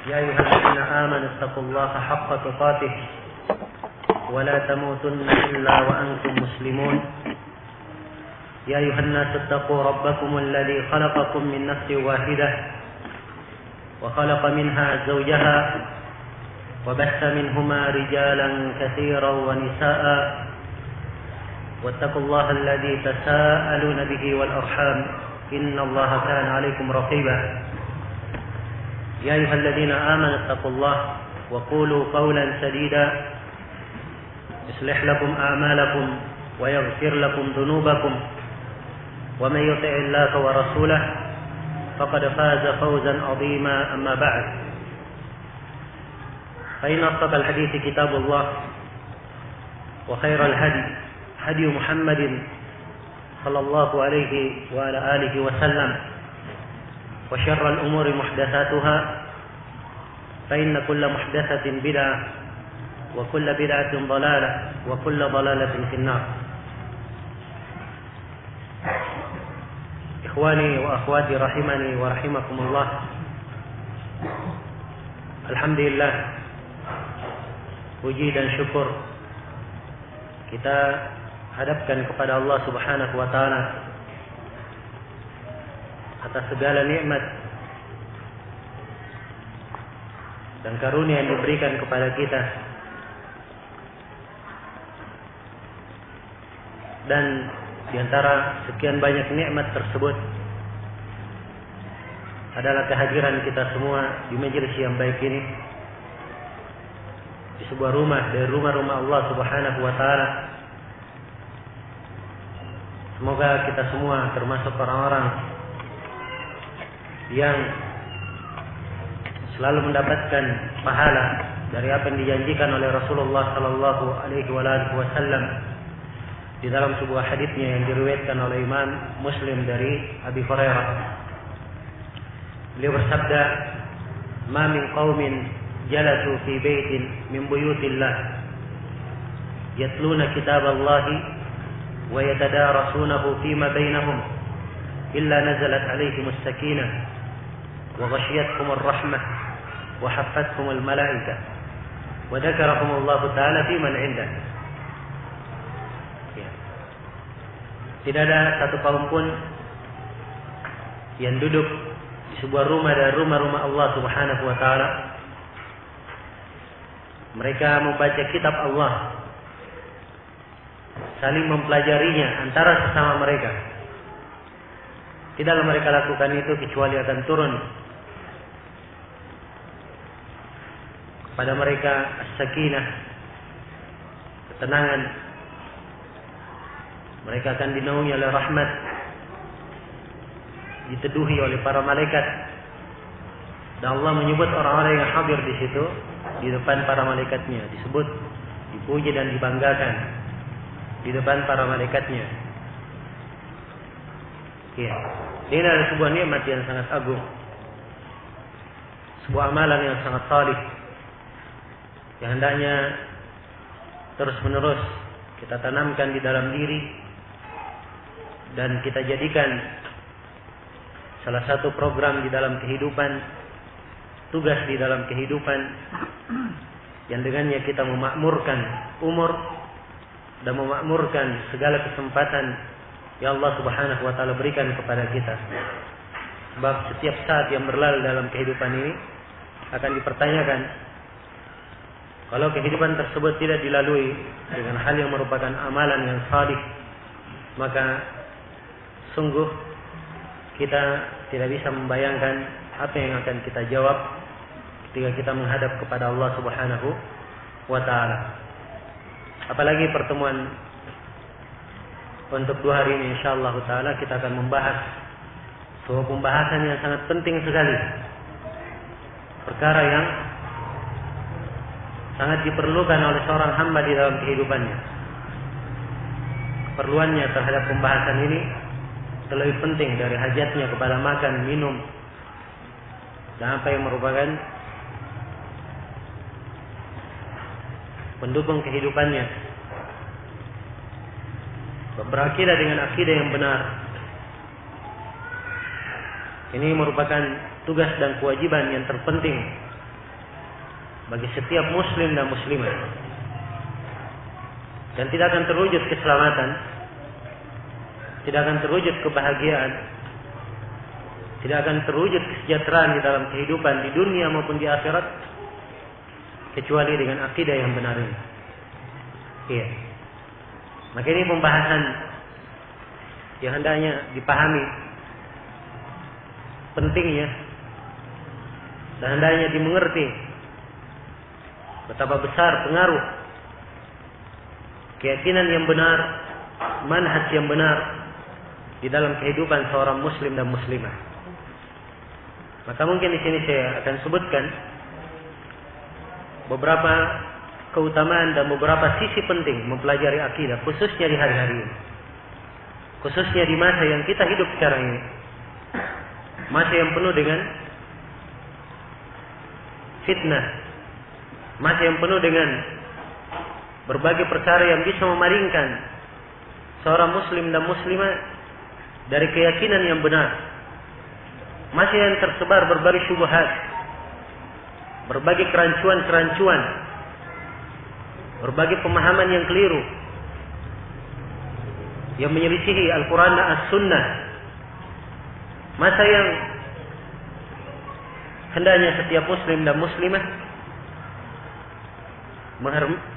يا أيها الذين آمنوا اتقوا الله حق تقاته ولا تموتن إلا وأنتم مسلمون يا أيها الناس اتقوا ربكم الذي خلقكم من نفس واحدة وخلق منها زوجها وبث منهما رجالا كثيرا ونساء واتقوا الله الذي تساءلون به والأرحام إن الله كان عليكم رقيبا يا أيها الذين آمنوا اتقوا الله وقولوا قولا سديدا يصلح لكم أعمالكم ويغفر لكم ذنوبكم ومن يطع الله ورسوله فقد فاز فوزا عظيما أما بعد فإن أصدق الحديث كتاب الله وخير الهدي هدي محمد صلى الله عليه وعلى آله وسلم وشر الأمور محدثاتها فإن كل محدثة بدعة وكل بدعة ضلالة وكل ضلالة في النار. إخواني وأخواتي رحمني ورحمكم الله. Alhamdulillah, puji dan syukur kita hadapkan kepada Allah Subhanahu wa taala atas segala nikmat dan karunia yang diberikan kepada kita, dan di antara sekian banyak nikmat tersebut adalah kehadiran kita semua di majelis yang baik ini, di sebuah rumah dari rumah-rumah Allah Subhanahu wa taala. Semoga kita semua termasuk orang-orang yang selalu mendapatkan pahala dari apa yang dijanjikan oleh Rasulullah sallallahu alaihi wasallam di dalam sebuah hadisnya yang diriwayatkan oleh Imam Muslim dari Abi Hurairah. Beliau bersabda, "Ma min qaumin jalasu fi baitin min buyutillah yatluna kitaballahi wa yatadarasunahu fima bainahum illa nazalat alaihimus sakinah wa ghashiyatuhumur rahmah wa haffathumul malaikah wa dzakarahumullahu ta'ala fi man 'indah." Tidak ada satu kaum pun yang duduk di sebuah rumah dari rumah-rumah Allah Subhanahu wa taala, mereka membaca kitab Allah, saling mempelajarinya antara sesama mereka. Tidaklah mereka lakukan itu kecuali akan turun kepada mereka as-sakinah, ketenangan. Mereka akan dinaungi oleh rahmat, diteduhi oleh para malaikat. Dan Allah menyebut orang-orang yang hadir di situ di depan para malaikatnya, disebut, dipuji dan dibanggakan di depan para malaikatnya. Ya, ini adalah sebuah nikmat yang sangat agung, sebuah amalan yang sangat salih, yang hendaknya terus-menerus kita tanamkan di dalam diri dan kita jadikan salah satu program di dalam kehidupan, tugas di dalam kehidupan, yang dengannya kita memakmurkan umur dan memakmurkan segala kesempatan yang Allah Subhanahu wa taala berikan kepada kita. Sebab setiap saat yang berlalu dalam kehidupan ini akan dipertanyakan. Kalau kehidupan tersebut tidak dilalui dengan hal yang merupakan amalan yang salih, maka sungguh kita tidak bisa membayangkan apa yang akan kita jawab ketika kita menghadap kepada Allah Subhanahu wa taala. Apalagi pertemuan untuk 2 hari ini, insyaallah taala kita akan membahas sebuah pembahasan yang sangat penting sekali, perkara yang sangat diperlukan oleh seorang hamba di dalam kehidupannya. Keperluannya terhadap pembahasan ini lebih penting dari hajatnya kepada makan, minum, dan apa yang merupakan pendukung kehidupannya. Berakidah dengan akidah yang benar. Ini merupakan tugas dan kewajiban yang terpenting bagi setiap muslim dan muslimah. Dan tidak akan terwujud keselamatan, tidak akan terwujud kebahagiaan, tidak akan terwujud kesejahteraan di dalam kehidupan di dunia maupun di akhirat kecuali dengan akidah yang benar ini. Iya. Maka ini pembahasan yang hendaknya dipahami pentingnya dan hendaknya dimengerti betapa besar pengaruh keyakinan yang benar, manhaj yang benar di dalam kehidupan seorang muslim dan muslimah. Maka mungkin di sini saya akan sebutkan beberapa keutamaan dan beberapa sisi penting mempelajari akidah, khususnya di hari-hari ini. Khususnya di masa yang kita hidup sekarang ini. Masa yang penuh dengan fitnah. Masa yang penuh dengan berbagai perkara yang bisa memalingkan seorang muslim dan muslimah dari keyakinan yang benar. Masih yang tersebar berbagai syubhat, berbagai kerancuan-kerancuan, berbagai pemahaman yang keliru yang menyelisihi Al-Quran dan As-Sunnah. Masa yang hendaknya setiap muslim dan muslimah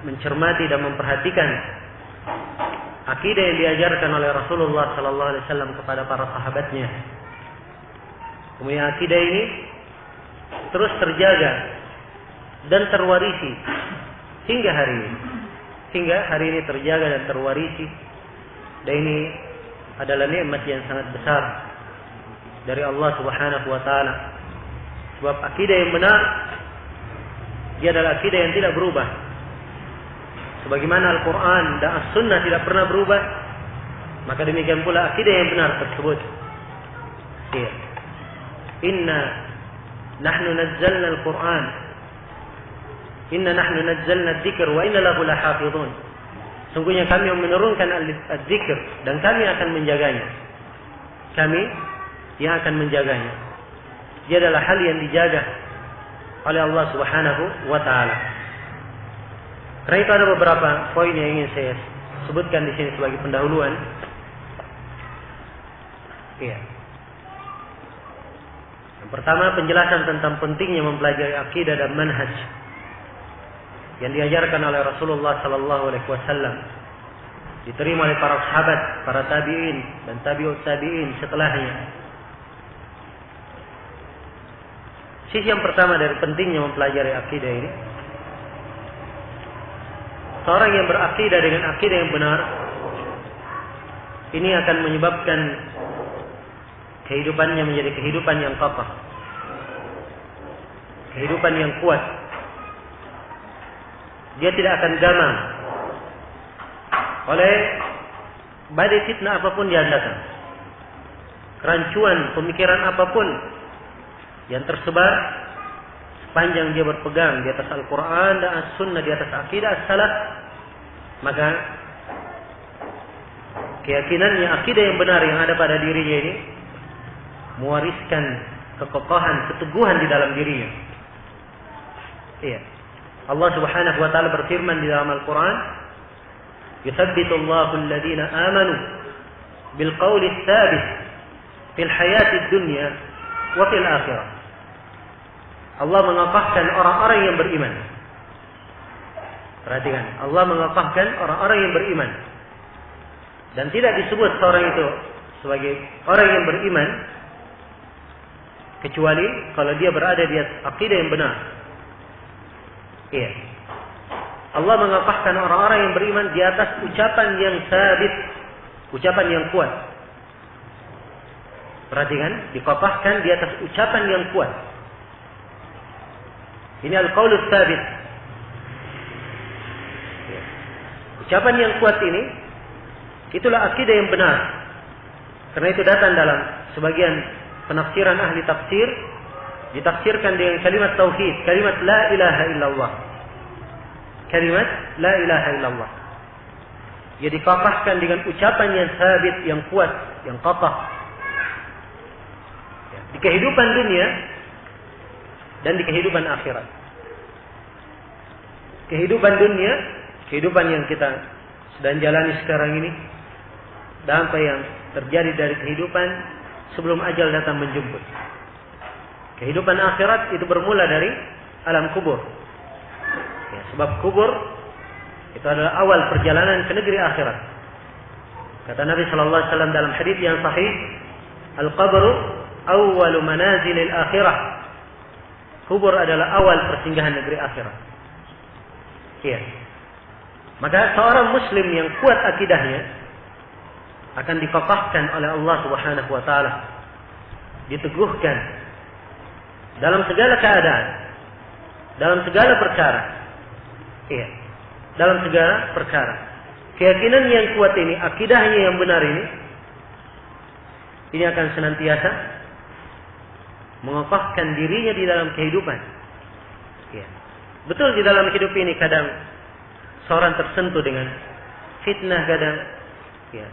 mencermati dan memperhatikan akidah yang diajarkan oleh Rasulullah sallallahu alaihi wasallam kepada para sahabatnya. Kemudian akidah ini terus terjaga dan terwarisi hingga hari ini. Hingga hari ini terjaga dan terwarisi. Dan ini adalah nikmat yang sangat besar dari Allah Subhanahu wa taala. Sebab akidah yang benar dia adalah akidah yang tidak berubah. Sebagaimana Al-Quran dan As-Sunnah tidak pernah berubah, maka demikian pula akidah yang benar tersebut. Iya. Inna nahnu nazzalna Al-Quran. Inna nahnu nazzalna Dzikr wa inna lahu lahafidhun. Sungguhnya kami yang menurunkan Al-Dzikr dan kami akan menjaganya. Kami yang akan menjaganya. Dia adalah hal yang dijaga oleh Allah Subhanahu wa taala. Karena itu ada beberapa poin yang ingin saya sebutkan di sini sebagai pendahuluan. Iya. Yang pertama, penjelasan tentang pentingnya mempelajari akidah dan manhaj yang diajarkan oleh Rasulullah sallallahu alaihi wasallam, diterima oleh para sahabat, para tabi'in dan tabi'ut tabi'in setelahnya. Sisi yang pertama dari pentingnya mempelajari akidah ini, seorang yang berakidah dengan akidah yang benar, ini akan menyebabkan kehidupannya menjadi kehidupan yang kokoh, kehidupan yang kuat. Dia tidak akan gamang oleh badai fitnah apapun yang datang, kerancuan pemikiran apapun yang tersebar, sepanjang dia berpegang di atas Al-Quran dan As-Sunnah, di atas akidah as-salaf, maka keyakinannya, akidah yang benar yang ada pada dirinya ini mewariskan kekokohan, keteguhan di dalam dirinya. Iya. Allah Subhanahu wa taala berfirman di dalam Al-Quran, "Yuthabbitu Allahu alladhina amanu bil qawli tsabit fil hayatid dunya wa fil akhirah." Allah mengokohkan orang-orang yang beriman. Perhatikan, Allah mengokohkan orang-orang yang beriman. Dan tidak disebut seorang itu sebagai orang yang beriman kecuali kalau dia berada di atas akidah yang benar. Iya. Allah mengokohkan orang-orang yang beriman di atas ucapan yang sabit, ucapan yang kuat. Perhatikan, dikokohkan di atas ucapan yang kuat. Ini al-qaulus sabit. Ucapan yang kuat ini, itulah akidah yang benar. Karena itu datang dalam sebagian penafsiran ahli tafsir, ditafsirkan dengan kalimat tauhid, kalimat la ilaha illallah. Kalimat la ilaha illallah. Ia dikokohkan dengan ucapan yang sabit, yang kuat, yang kokoh. Di kehidupan dunia dan di kehidupan akhirat. kehidupan dunia, kehidupan yang kita sedang jalani sekarang ini, dan apa yang terjadi dari kehidupan sebelum ajal datang menjemput. Kehidupan akhirat itu bermula dari alam kubur. Ya, sebab kubur itu adalah awal perjalanan ke negeri akhirat. Kata Nabi sallallahu alaihi wasallam dalam hadis yang sahih, "Al-qabru awwalu manazilil akhirah." Kubur adalah awal persinggahan negeri akhirat. Iya. Maka seorang muslim yang kuat akidahnya akan dikokohkan oleh Allah Subhanahu wa taala. Diteguhkan dalam segala keadaan, dalam segala perkara. Iya. Dalam segala perkara. Keyakinan yang kuat ini, akidahnya yang benar ini akan senantiasa mengokohkan dirinya di dalam kehidupan. Ya. Betul di dalam hidup ini kadang seorang tersentuh dengan fitnah kadang. Ya.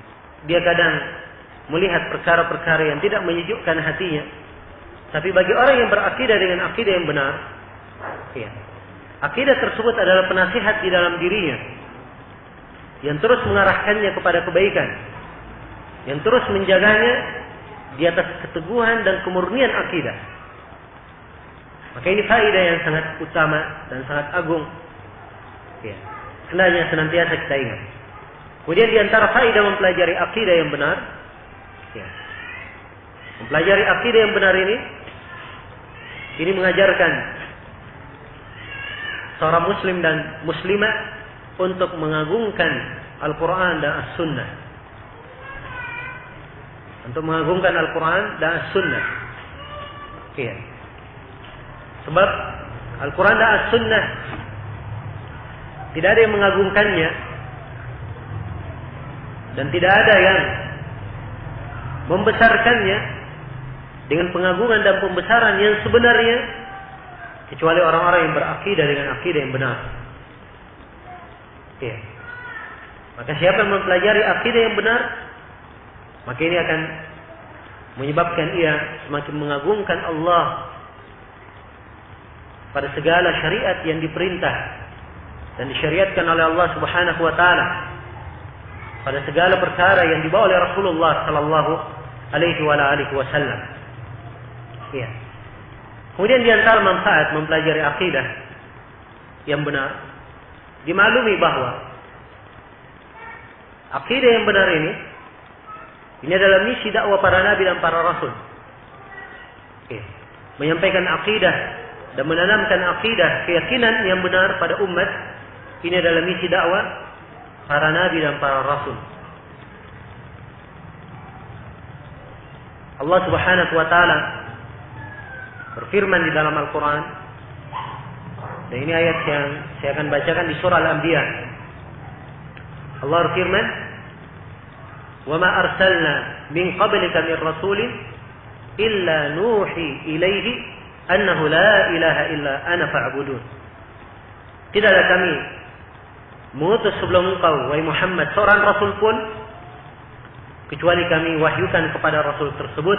Dia kadang melihat perkara-perkara yang tidak menyejukkan hatinya. Tapi bagi orang yang berakidah dengan akidah yang benar, ya, akidah tersebut adalah penasihat di dalam dirinya yang terus mengarahkannya kepada kebaikan, yang terus menjaganya di atas keteguhan dan kemurnian akidah. Maka ini faedah yang sangat utama dan sangat agung. Ya, hendaknya senantiasa kita ingat. Kemudian di antara faedah mempelajari akidah yang benar, ya, mempelajari akidah yang benar ini mengajarkan seorang muslim dan muslimah untuk mengagungkan Al-Quran dan As-Sunnah. Untuk mengagungkan Al-Quran dan As-Sunnah. Iya. Sebab Al-Quran dan As-Sunnah tidak ada yang mengagungkannya dan tidak ada yang membesarkannya dengan pengagungan dan pembesaran yang sebenarnya kecuali orang-orang yang berakidah dengan akidah yang benar. Ya. Maka siapa yang mempelajari akidah yang benar, maka ini akan menyebabkan ia semakin mengagungkan Allah pada segala syariat yang diperintah dan disyariatkan oleh Allah Subhanahu wa taala, pada segala perkara yang dibawa oleh Rasulullah sallallahu alaihi wasallam. Ya. Kemudian di antara manfaat mempelajari akidah yang benar, dimaklumi bahwa akidah yang benar ini adalah misi dakwah para nabi dan para rasul. Ya. Menyampaikan akidah dan menanamkan akidah, keyakinan yang benar pada umat, ini adalah misi dakwah para nabi dan para rasul. Allah Subhanahu wa taala berfirman di dalam Al-Quran, dan ini ayat yang saya akan bacakan di surah Al-Anbiya. Allah berfirman, "Wa ma arsalna min qablika min rasulin illa nuhi ilaihi annahu la ilaha illa ana fa'budun." Tidaklah kami mengutus sebelum engkau, wahai Muhammad, seorang rasul pun kecuali kami wahyukan kepada rasul tersebut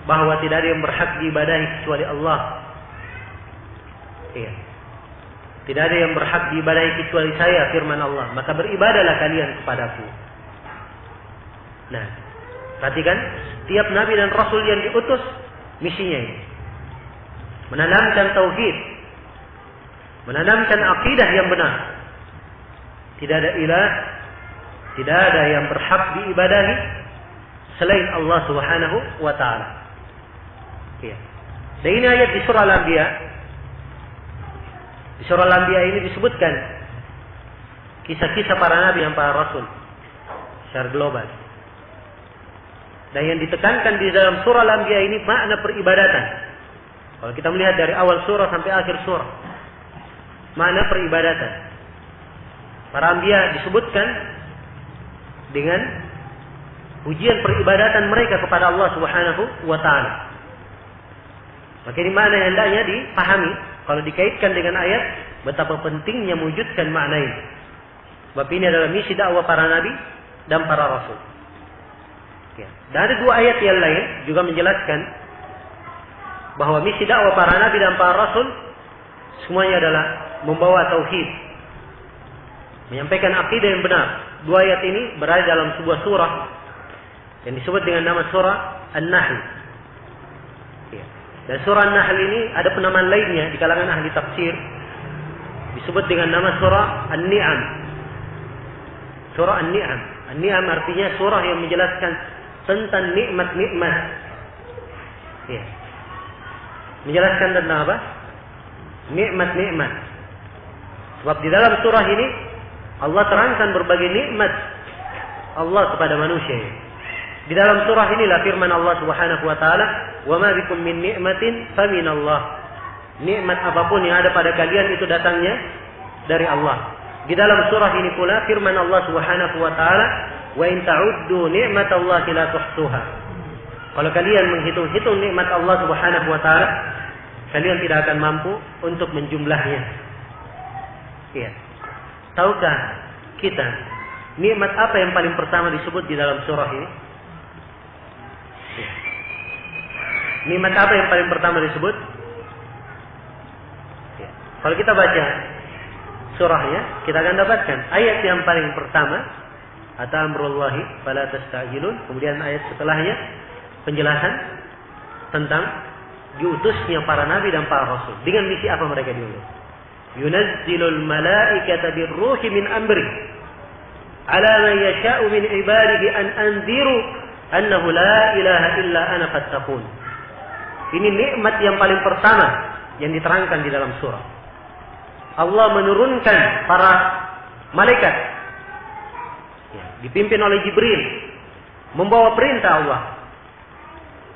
bahwa tidak ada yang berhak diibadahi kecuali Allah. Iya. Tidak ada yang berhak diibadahi kecuali saya, firman Allah. Maka beribadahlah kalian kepadaku. Nah, perhatikan, setiap nabi dan rasul yang diutus, misinya ini menanamkan tauhid, menanamkan akidah yang benar. Tidak ada ilah, tidak ada yang berhak diibadahi selain Allah Subhanahu wa taala. Ya. Dan ini ayat di surah Al-Anbiya. Di surah Al-Anbiya ini disebutkan kisah-kisah para nabi dan para rasul secara global. Dan yang ditekankan di dalam surah Al-Anbiya ini makna peribadatan. Kalau kita melihat dari awal surah sampai akhir surah, makna peribadatan. Para anbiya disebutkan dengan ujian peribadatan mereka kepada Allah Subhanahu wa taala. Maka ini makna yang hendaknya dipahami kalau dikaitkan dengan ayat, betapa pentingnya mewujudkan makna ini. Sebab ini adalah misi dakwah para nabi dan para rasul. Ya. Dan ada dua ayat yang lain juga menjelaskan bahwa misi dakwah para nabi dan para rasul Semuanya adalah membawa tauhid, menyampaikan akidah yang benar. Dua ayat ini berada dalam sebuah surah yang disebut dengan nama surah An-Nahl. Dan surah An-Nahl ini ada penamaan lainnya di kalangan ahli tafsir, disebut dengan nama surah An-Ni'am. Surah An-Ni'am. An-Ni'am artinya surah yang menjelaskan tentang nikmat-nikmat. Ya. Menjelaskan tentang apa? Nikmat-nikmat. Sebab di dalam surah ini Allah terangkan berbagai nikmat Allah kepada manusia. Di dalam surah inilah firman Allah Subhanahu wa taala, "Wa ma bikum min ni'matin faminallah." Nikmat apapun yang ada pada kalian itu datangnya dari Allah. Di dalam surah ini pula firman Allah Subhanahu wa taala, "Wa in ta'uddu ni'matallahi la tuhsuha." Kalau kalian menghitung-hitung nikmat Allah Subhanahu wa taala, kalian tidak akan mampu untuk menjumlahnya. Iya. Tahukah kita nikmat apa yang paling pertama disebut di dalam surah ini? Iya. Nikmat apa yang paling pertama disebut? Iya. Kalau kita baca surahnya, kita akan dapatkan ayat yang paling pertama, "Ata amrullahi fala tasta'jilun." Kemudian ayat setelahnya penjelasan tentang diutusnya para nabi dan para rasul. Dengan misi apa mereka diutus? Yunazzilul malaikata birruhi min amri ala man yasha'u min ibadihi an anziru annahu la ilaha illa ana fattaqun. Ini nikmat yang paling pertama yang diterangkan di dalam surah. Allah menurunkan para malaikat, ya, dipimpin oleh Jibril, membawa perintah Allah,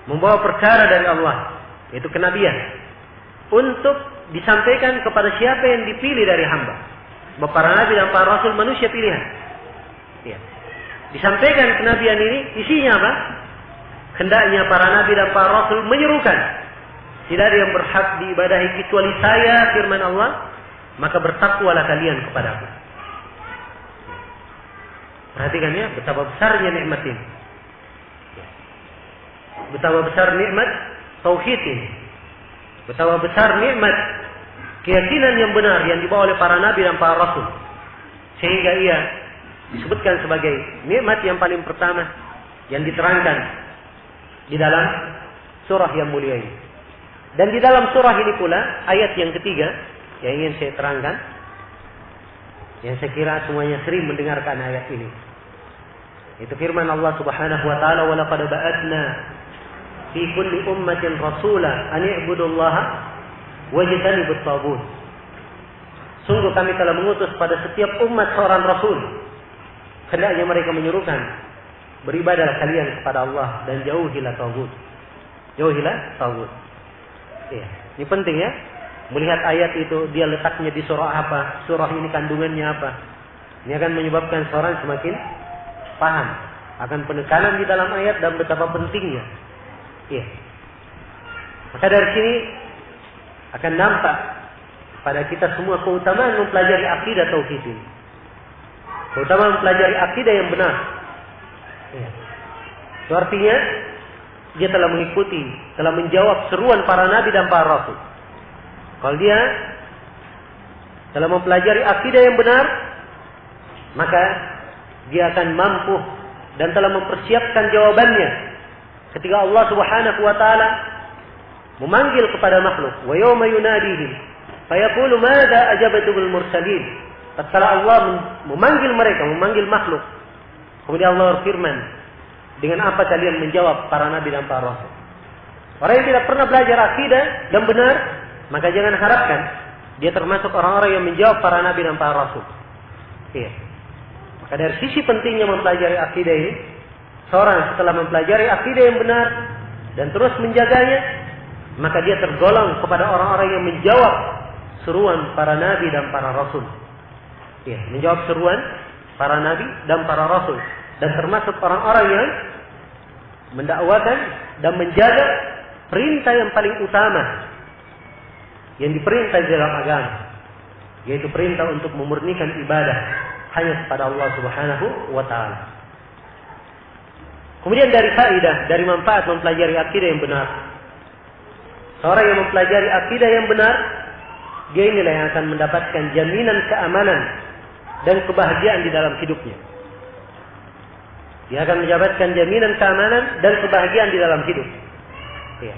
membawa perkara dari Allah, yaitu kenabian, untuk disampaikan kepada siapa yang dipilih dari hamba. Para nabi dan para rasul manusia pilihan. Ya. Disampaikan kenabian ini, isinya apa? Hendaknya para nabi dan para rasul menyerukan, tidak ada yang berhak diibadahi kecuali saya, firman Allah, maka bertakwalah kalian kepadaku. Perhatikan ya, betapa besarnya nikmat ini. Betapa besar nikmat tauhid ini. Betapa besar nikmat keyakinan yang benar yang dibawa oleh para nabi dan para rasul. Sehingga ia disebutkan sebagai nikmat yang paling pertama yang diterangkan di dalam surah yang mulia ini. Dan di dalam surah ini pula ayat yang ketiga yang ingin saya terangkan, yang saya kira semuanya sering mendengarkan ayat ini. Itu firman Allah Subhanahu wa taala, "Wa laqad ba'atsna fi kulli ummatin rasula an i'budullaha wajtanibut taghut." Sungguh kami telah mengutus pada setiap umat seorang rasul, hendaknya mereka menyerukan, beribadahlah kalian kepada Allah dan jauhilah taghut. Jauhilah taghut. Ya, ini penting ya. Melihat ayat itu, dia letaknya di surah apa, surah ini kandungannya apa. Ini akan menyebabkan seorang semakin paham akan penekanan di dalam ayat dan betapa pentingnya. Ya. Maka dari sini akan nampak pada kita semua keutamaan mempelajari akidah tauhid ini. Keutamaan mempelajari akidah yang benar. Ya. Itu artinya dia telah mengikuti, telah menjawab seruan para nabi dan para rasul. Kalau dia telah mempelajari akidah yang benar, maka dia akan mampu dan telah mempersiapkan jawabannya ketika Allah Subhanahu wa taala memanggil kepada makhluk, wa yawma yunadihim fayaqulu madza ajabatumul mursalin. Tatkala Allah memanggil mereka, memanggil makhluk, kemudian Allah berfirman, dengan apa kalian menjawab para nabi dan para rasul? Orang yang tidak pernah belajar akidah dan benar, maka jangan harapkan dia termasuk orang-orang yang menjawab para nabi dan para rasul. Iya. Maka dari sisi pentingnya mempelajari akidah ini, seorang setelah mempelajari akidah yang benar dan terus menjaganya, maka dia tergolong kepada orang-orang yang menjawab seruan para nabi dan para rasul. Iya, menjawab seruan para nabi dan para rasul, dan termasuk orang-orang yang mendakwakan dan menjaga perintah yang paling utama yang diperintah di dalam agama, yaitu perintah untuk memurnikan ibadah hanya kepada Allah Subhanahu wa taala. Kemudian dari faedah, dari manfaat mempelajari akidah yang benar. Seorang yang mempelajari akidah yang benar, dia inilah yang akan mendapatkan jaminan keamanan dan kebahagiaan di dalam hidupnya. Dia akan mendapatkan jaminan keamanan dan kebahagiaan di dalam hidup. Ya.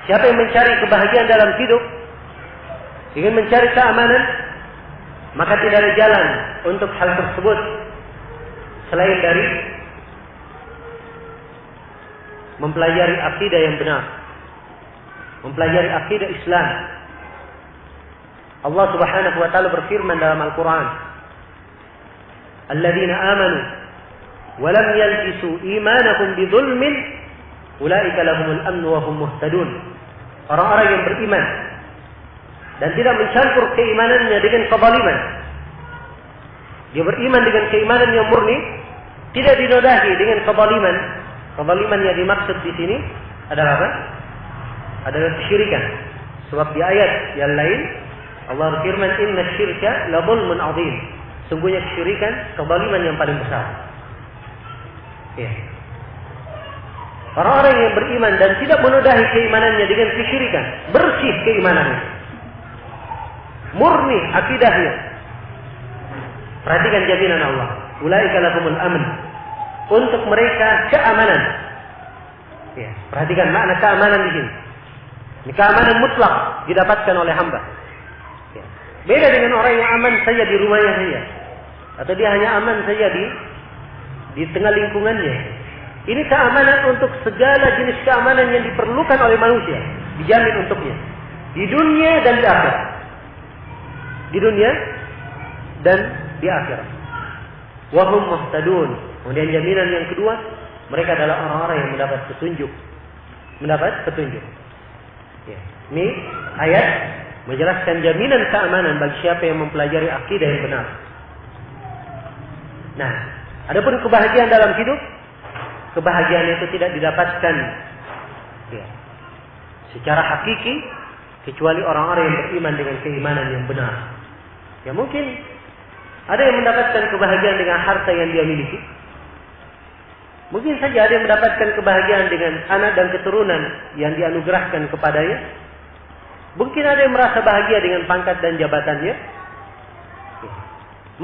Siapa yang mencari kebahagiaan dalam hidup, ingin mencari keamanan, maka tidak ada jalan untuk hal tersebut selain dari mempelajari akidah yang benar, mempelajari akidah Islam. Allah Subhanahu wa taala berfirman dalam Al-Qur'an, "Alladzina amanu wa lam yalbisu imanahum bidzulmin, ulaika lahumul amnu wa hum muhtadun." Orang-orang yang beriman dan tidak mencampur keimanannya dengan kezaliman. Dia beriman dengan keimanan yang murni, tidak dinodai dengan kezaliman. Kezaliman yang dimaksud di sini adalah apa? Adalah kesyirikan. Sebab di ayat yang lain Allah berfirman, "Inna syirka la dzulmun 'adzim." Sungguhnya kesyirikan kezaliman yang paling besar. Ya. Orang-orang yang beriman dan tidak menodai keimanannya dengan kesyirikan, bersih keimanannya, murni akidahnya. Perhatikan jaminan Allah. Ulaika lahumul amn. Untuk mereka keamanan. Ya, perhatikan makna keamanan di sini. Ini keamanan mutlak didapatkan oleh hamba. Ya. Beda dengan orang yang aman saja di rumahnya saja, atau dia hanya aman saja di tengah lingkungannya. Ini keamanan untuk segala jenis keamanan yang diperlukan oleh manusia, dijamin untuknya di dunia dan di akhirat. Di dunia dan di akhirat. Wa hum muhtadun. Kemudian jaminan yang kedua, mereka adalah orang-orang yang mendapat petunjuk. Mendapat petunjuk. Ya. Ini ayat menjelaskan jaminan keamanan bagi siapa yang mempelajari akidah yang benar. Nah, adapun kebahagiaan dalam hidup, kebahagiaan itu tidak didapatkan ya, secara hakiki kecuali orang-orang yang beriman dengan keimanan yang benar. Ya mungkin ada yang mendapatkan kebahagiaan dengan harta yang dia miliki. Mungkin saja ada yang mendapatkan kebahagiaan dengan anak dan keturunan yang dianugerahkan kepadanya. Mungkin ada yang merasa bahagia dengan pangkat dan jabatannya.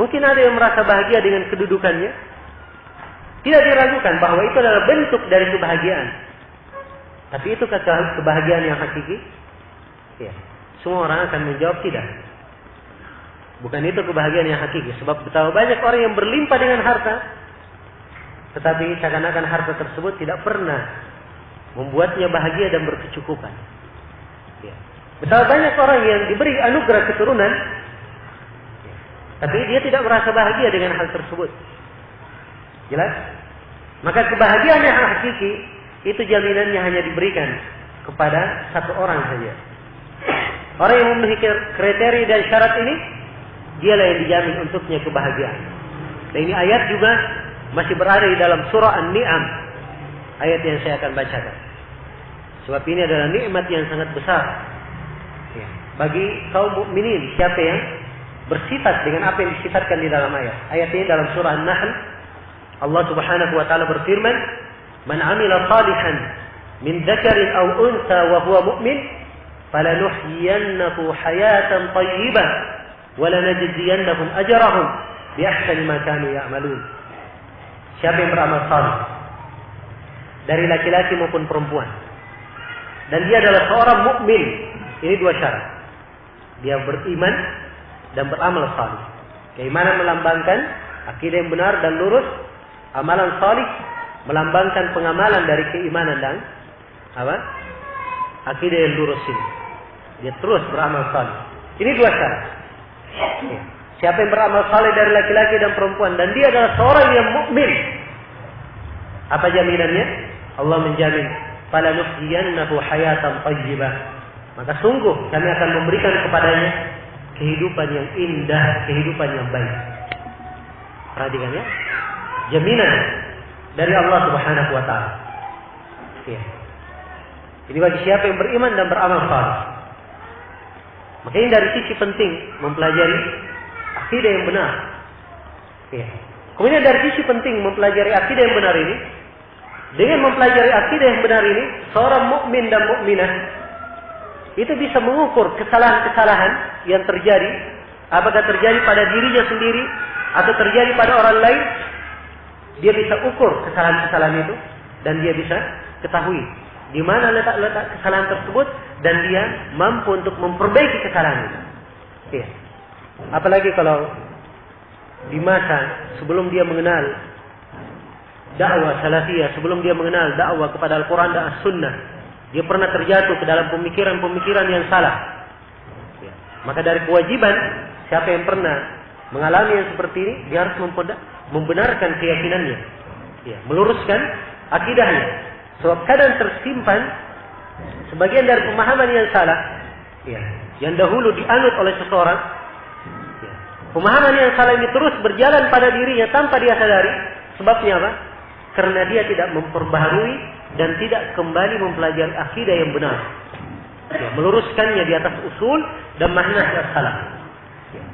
Mungkin ada yang merasa bahagia dengan kedudukannya. Tidak diragukan bahwa itu adalah bentuk dari kebahagiaan. Tapi itu kebahagiaan yang hakiki? Ya. Semua orang akan menjawab tidak. Bukan itu kebahagiaan yang hakiki. Sebab betapa banyak orang yang berlimpah dengan harta, tetapi seakan-akan harta tersebut tidak pernah membuatnya bahagia dan berkecukupan. Ya. Betapa banyak orang yang diberi anugerah keturunan, ya, tapi dia tidak merasa bahagia dengan hal tersebut. Jelas? Maka kebahagiaan yang hakiki itu jaminannya hanya diberikan kepada satu orang saja. Orang yang memiliki kriteria dan syarat ini, dialah yang dijamin untuknya kebahagiaan. Dan ini ayat juga masih berada di dalam surah An-Ni'am, ayat yang saya akan bacakan. Sebab ini adalah nikmat yang sangat besar ya, bagi kaum mukminin, siapa yang bersifat dengan apa yang disifatkan di dalam ayat. Ayat ini dalam surah An-Nahl, Allah Subhanahu wa taala berfirman, "Man 'amila shalihan min dzakarin aw untha wa huwa mu'min, falanuhyiyannahu hayatan thayyibah wa lanajziyannahum ajrahum bi ahsani ma kanu ya'malun." Siapa yang beramal saleh dari laki-laki maupun perempuan dan dia adalah seorang mukmin, ini dua syarat. Dia beriman dan beramal saleh. Keimanan melambangkan akidah yang benar dan lurus, amalan saleh melambangkan pengamalan dari keimanan dan apa? Akidah yang lurus ini. Dia terus beramal saleh. Ini dua syarat. Ya. Siapa yang beramal saleh dari laki-laki dan perempuan dan dia adalah seorang yang mukmin, apa jaminannya? Allah menjamin, "Falanuhyiyannahu hayatan thayyibah." Maka sungguh kami akan memberikan kepadanya kehidupan yang indah, kehidupan yang baik. Perhatikan ya. Jaminan dari Allah Subhanahu wa taala. Ya. Ini bagi siapa yang beriman dan beramal saleh. Makanya dari sisi penting mempelajari akidah yang benar. Ya. Kemudian dari sisi penting mempelajari akidah yang benar ini, dengan mempelajari akidah yang benar ini, seorang mukmin dan mukminah itu bisa mengukur kesalahan-kesalahan yang terjadi, apakah terjadi pada dirinya sendiri atau terjadi pada orang lain. Dia bisa ukur kesalahan-kesalahan itu dan dia bisa ketahui di mana letak-letak kesalahan tersebut dan dia mampu untuk memperbaiki kesalahan itu. Iya. Apalagi kalau di masa sebelum dia mengenal dakwah salafiyah, sebelum dia mengenal dakwah kepada Al-Quran dan As-Sunnah, dia pernah terjatuh ke dalam pemikiran-pemikiran yang salah. Ya. Maka dari kewajiban siapa yang pernah mengalami yang seperti ini, dia harus membenarkan keyakinannya, ya, meluruskan akidahnya. Sebab kadang tersimpan sebagian dari pemahaman yang salah, ya, yang dahulu dianut oleh seseorang. Ya. Pemahaman yang salah ini terus berjalan pada dirinya tanpa dia sadari. Sebabnya apa? Karena dia tidak memperbaharui dan tidak kembali mempelajari akidah yang benar. Ya, meluruskannya di atas usul dan manhaj as-salaf. Ya.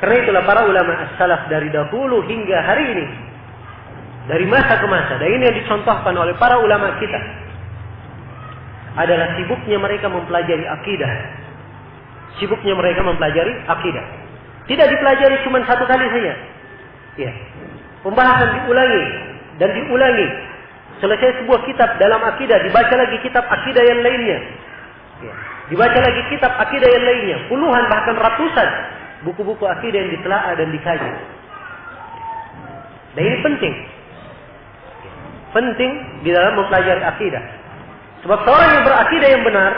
Karena itulah para ulama as-salaf dari dahulu hingga hari ini, dari masa ke masa, dan ini yang dicontohkan oleh para ulama kita, adalah sibuknya mereka mempelajari akidah. Sibuknya mereka mempelajari akidah. Tidak dipelajari cuma satu kali saja. Ya. Pembahasan diulangi dan diulangi. Selesai sebuah kitab dalam akidah, dibaca lagi kitab akidah yang lainnya. Ya. Dibaca lagi kitab akidah yang lainnya. Puluhan bahkan ratusan buku-buku akidah yang ditelaah dan dikaji. Dan ini penting. Penting di dalam mempelajari akidah. Sebab seorang yang berakidah yang benar,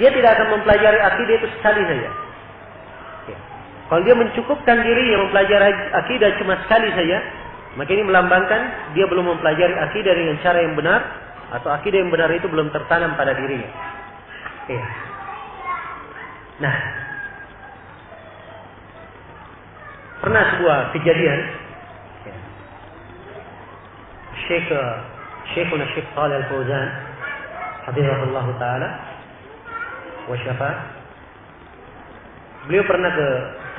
dia tidak akan mempelajari akidah itu sekali saja. Ya. Kalau dia mencukupkan diri yang mempelajari akidah cuma sekali saja, maka ini melambangkan dia belum mempelajari akidah dengan cara yang benar, atau akidah yang benar itu belum tertanam pada dirinya. Ya. Nah, pernah sebuah kejadian, ya. Syekhuna Syekh Shalih Al-Fauzan hafizahullah taala wa syafa, beliau pernah ke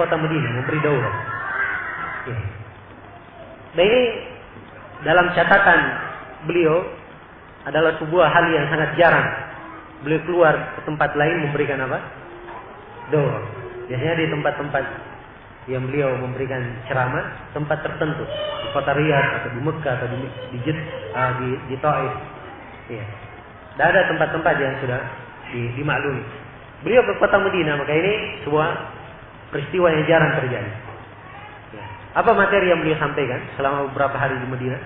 kota Madinah memberi daurah. Ya. Dan ini dalam catatan beliau adalah sebuah hal yang sangat jarang. Beliau keluar ke tempat lain memberikan apa? Daurah. Biasanya di tempat-tempat yang beliau memberikan ceramah, tempat tertentu, di kota Riyadh atau di Mekah atau di Taif. Ya. Tidak ada tempat-tempat yang sudah dimaklumi. Beliau ke kota Madinah, maka ini sebuah peristiwa yang jarang terjadi. Ya. Apa materi yang beliau sampaikan selama beberapa hari di Madinah?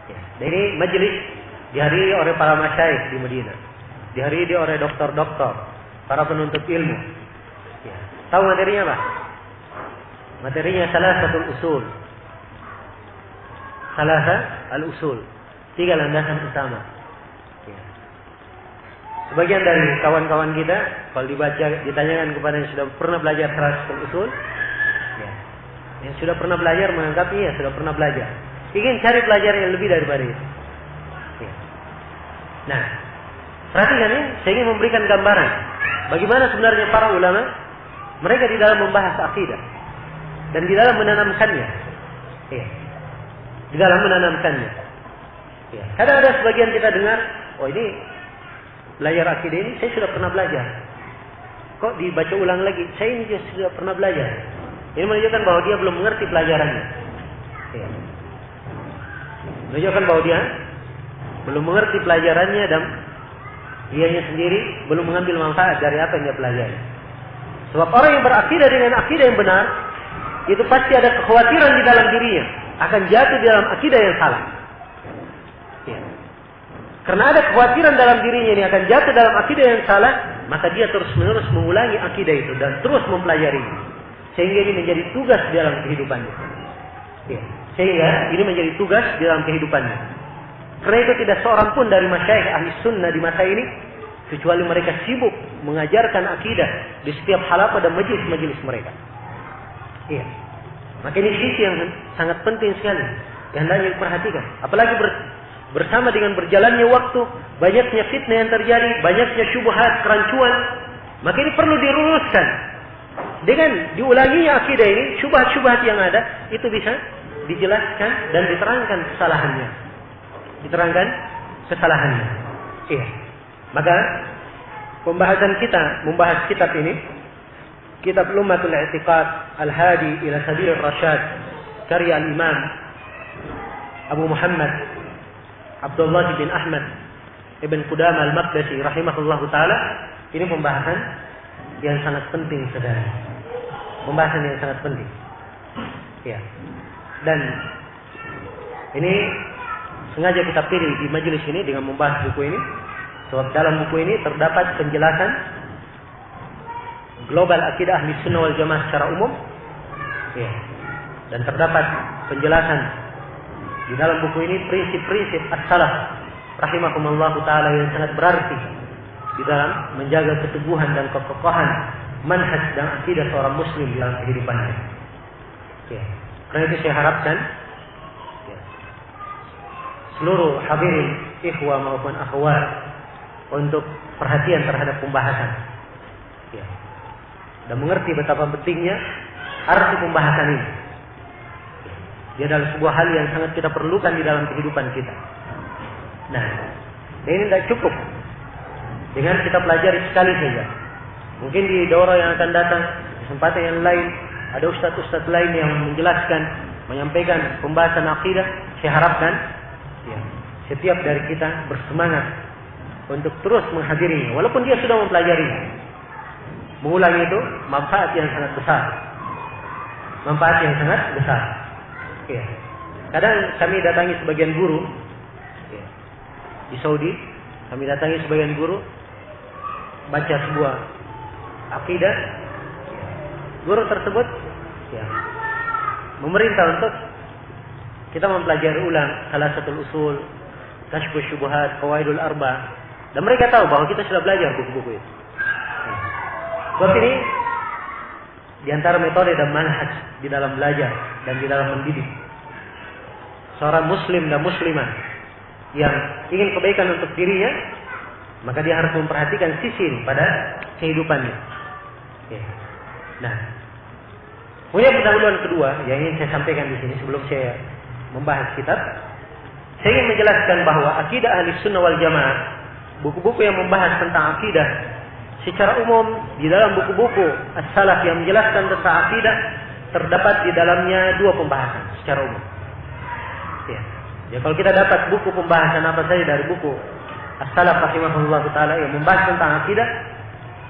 Ya. Dan ini majelis dihadiri oleh para masyayikh di Madinah, dihadiri oleh doktor-doktor, para penuntut ilmu. Ya. Tahu materinya apa? Materinya salasatul usul. Salasa al-usul. 3 landasan utama. Ya. Sebagian dari kawan-kawan kita, kalau ditanyakan kepada yang sudah pernah belajar salasatul usul, ya, yang sudah pernah belajar menganggap iya sudah pernah belajar. Ingin cari pelajaran yang lebih daripada itu. Ya. Nah, perhatikan ini, saya ingin memberikan gambaran bagaimana sebenarnya para ulama mereka di dalam membahas akidah dan di dalam menanamkannya. Ya. Di dalam menanamkannya. Ya. Kadang ada sebagian kita dengar, oh ini belajar akidah ini saya sudah pernah belajar. Kok dibaca ulang lagi? Saya ini juga sudah pernah belajar. Ini menunjukkan bahwa dia belum mengerti pelajarannya. Ya. Menunjukkan bahwa dia belum mengerti pelajarannya dan dianya sendiri belum mengambil manfaat dari apa yang dia pelajari. Sebab orang yang berakidah dengan akidah yang benar, itu pasti ada kekhawatiran di dalam dirinya akan jatuh di dalam akidah yang salah. Ya. Karena ada kekhawatiran dalam dirinya ini akan jatuh dalam akidah yang salah, maka dia terus-menerus mengulangi akidah itu dan terus mempelajarinya. Sehingga ini menjadi tugas di dalam kehidupannya. Ya. Sehingga ini menjadi tugas di dalam kehidupannya. Karena itu tidak seorang pun dari masyayikh ahli sunnah di masa ini, kecuali mereka sibuk mengajarkan akidah di setiap halaqah dan majelis-majelis mereka. Iya. Maka ini sisi yang sangat penting sekali yang hendaknya diperhatikan. Apalagi bersama dengan berjalannya waktu, banyaknya fitnah yang terjadi, banyaknya syubhat, kerancuan, maka ini perlu diluruskan. Dengan diulanginya akidah ini, syubhat-syubhat yang ada itu bisa dijelaskan dan diterangkan kesalahannya. Diterangkan kesalahannya. Iya. Maka pembahasan kita membahas kitab ini, kitab Lum'atul I'tiqad Al-Hadi ila Sabil Ar-Rasyad, karya Al-Imam Abu Muhammad Abdullah bin Ahmad Ibn Qudamah Al-Maqdisi rahimahullahu taala. Ini pembahasan yang sangat penting, saudara. Pembahasan yang sangat penting. Ya. Dan ini sengaja kita pilih di majelis ini dengan membahas buku ini, sebab dalam buku ini terdapat penjelasan global akidah Ahli Sunnah wal Jamaah secara umum, ya. Dan terdapat penjelasan di dalam buku ini prinsip-prinsip as-salaf rahimahumullah taala yang sangat berarti di dalam menjaga keteguhan dan kekokohan manhaj dan akidah seorang muslim dalam kehidupannya. Ya. Karena itu saya harapkan seluruh hadirin ikhwah maupun akhwat untuk perhatian terhadap pembahasan, ya, dan mengerti betapa pentingnya arti pembahasan ini. Dia adalah sebuah hal yang sangat kita perlukan di dalam kehidupan kita. Nah, ini tidak cukup dengan kita pelajari sekali saja. Mungkin di daurah yang akan datang, kesempatan yang lain, ada ustaz-ustaz lain yang menjelaskan, menyampaikan pembahasan akidah. Saya harapkan ya, setiap dari kita bersemangat untuk terus menghadirinya, walaupun dia sudah mempelajarinya. Mengulangi itu manfaat yang sangat besar. Manfaat yang sangat besar. Ya. Kadang kami datangi sebagian guru ya, di Saudi, kami datangi sebagian guru baca sebuah akidah. Guru tersebut ya, memerintah untuk kita mempelajari ulang Salasatul Usul, Kashfus Syubhat, Qawaidul Arba. Dan mereka tahu bahwa kita sudah belajar buku-buku itu. Sebab ini di antara metode dan manhaj di dalam belajar dan di dalam mendidik seorang muslim dan muslimah yang ingin kebaikan untuk dirinya, maka dia harus memperhatikan sisi ini pada kehidupannya. Ya. Nah, punya pendahuluan kedua yang ingin saya sampaikan di sini sebelum saya membahas kitab. Saya ingin menjelaskan bahwa akidah Ahli Sunnah wal Jamaah, buku-buku yang membahas tentang akidah secara umum, di dalam buku-buku as-salaf yang menjelaskan tentang akidah, terdapat di dalamnya dua pembahasan secara umum. Ya, kalau kita dapat buku pembahasan apa saja dari buku as-salaf rahimahullah taala yang membahas tentang akidah,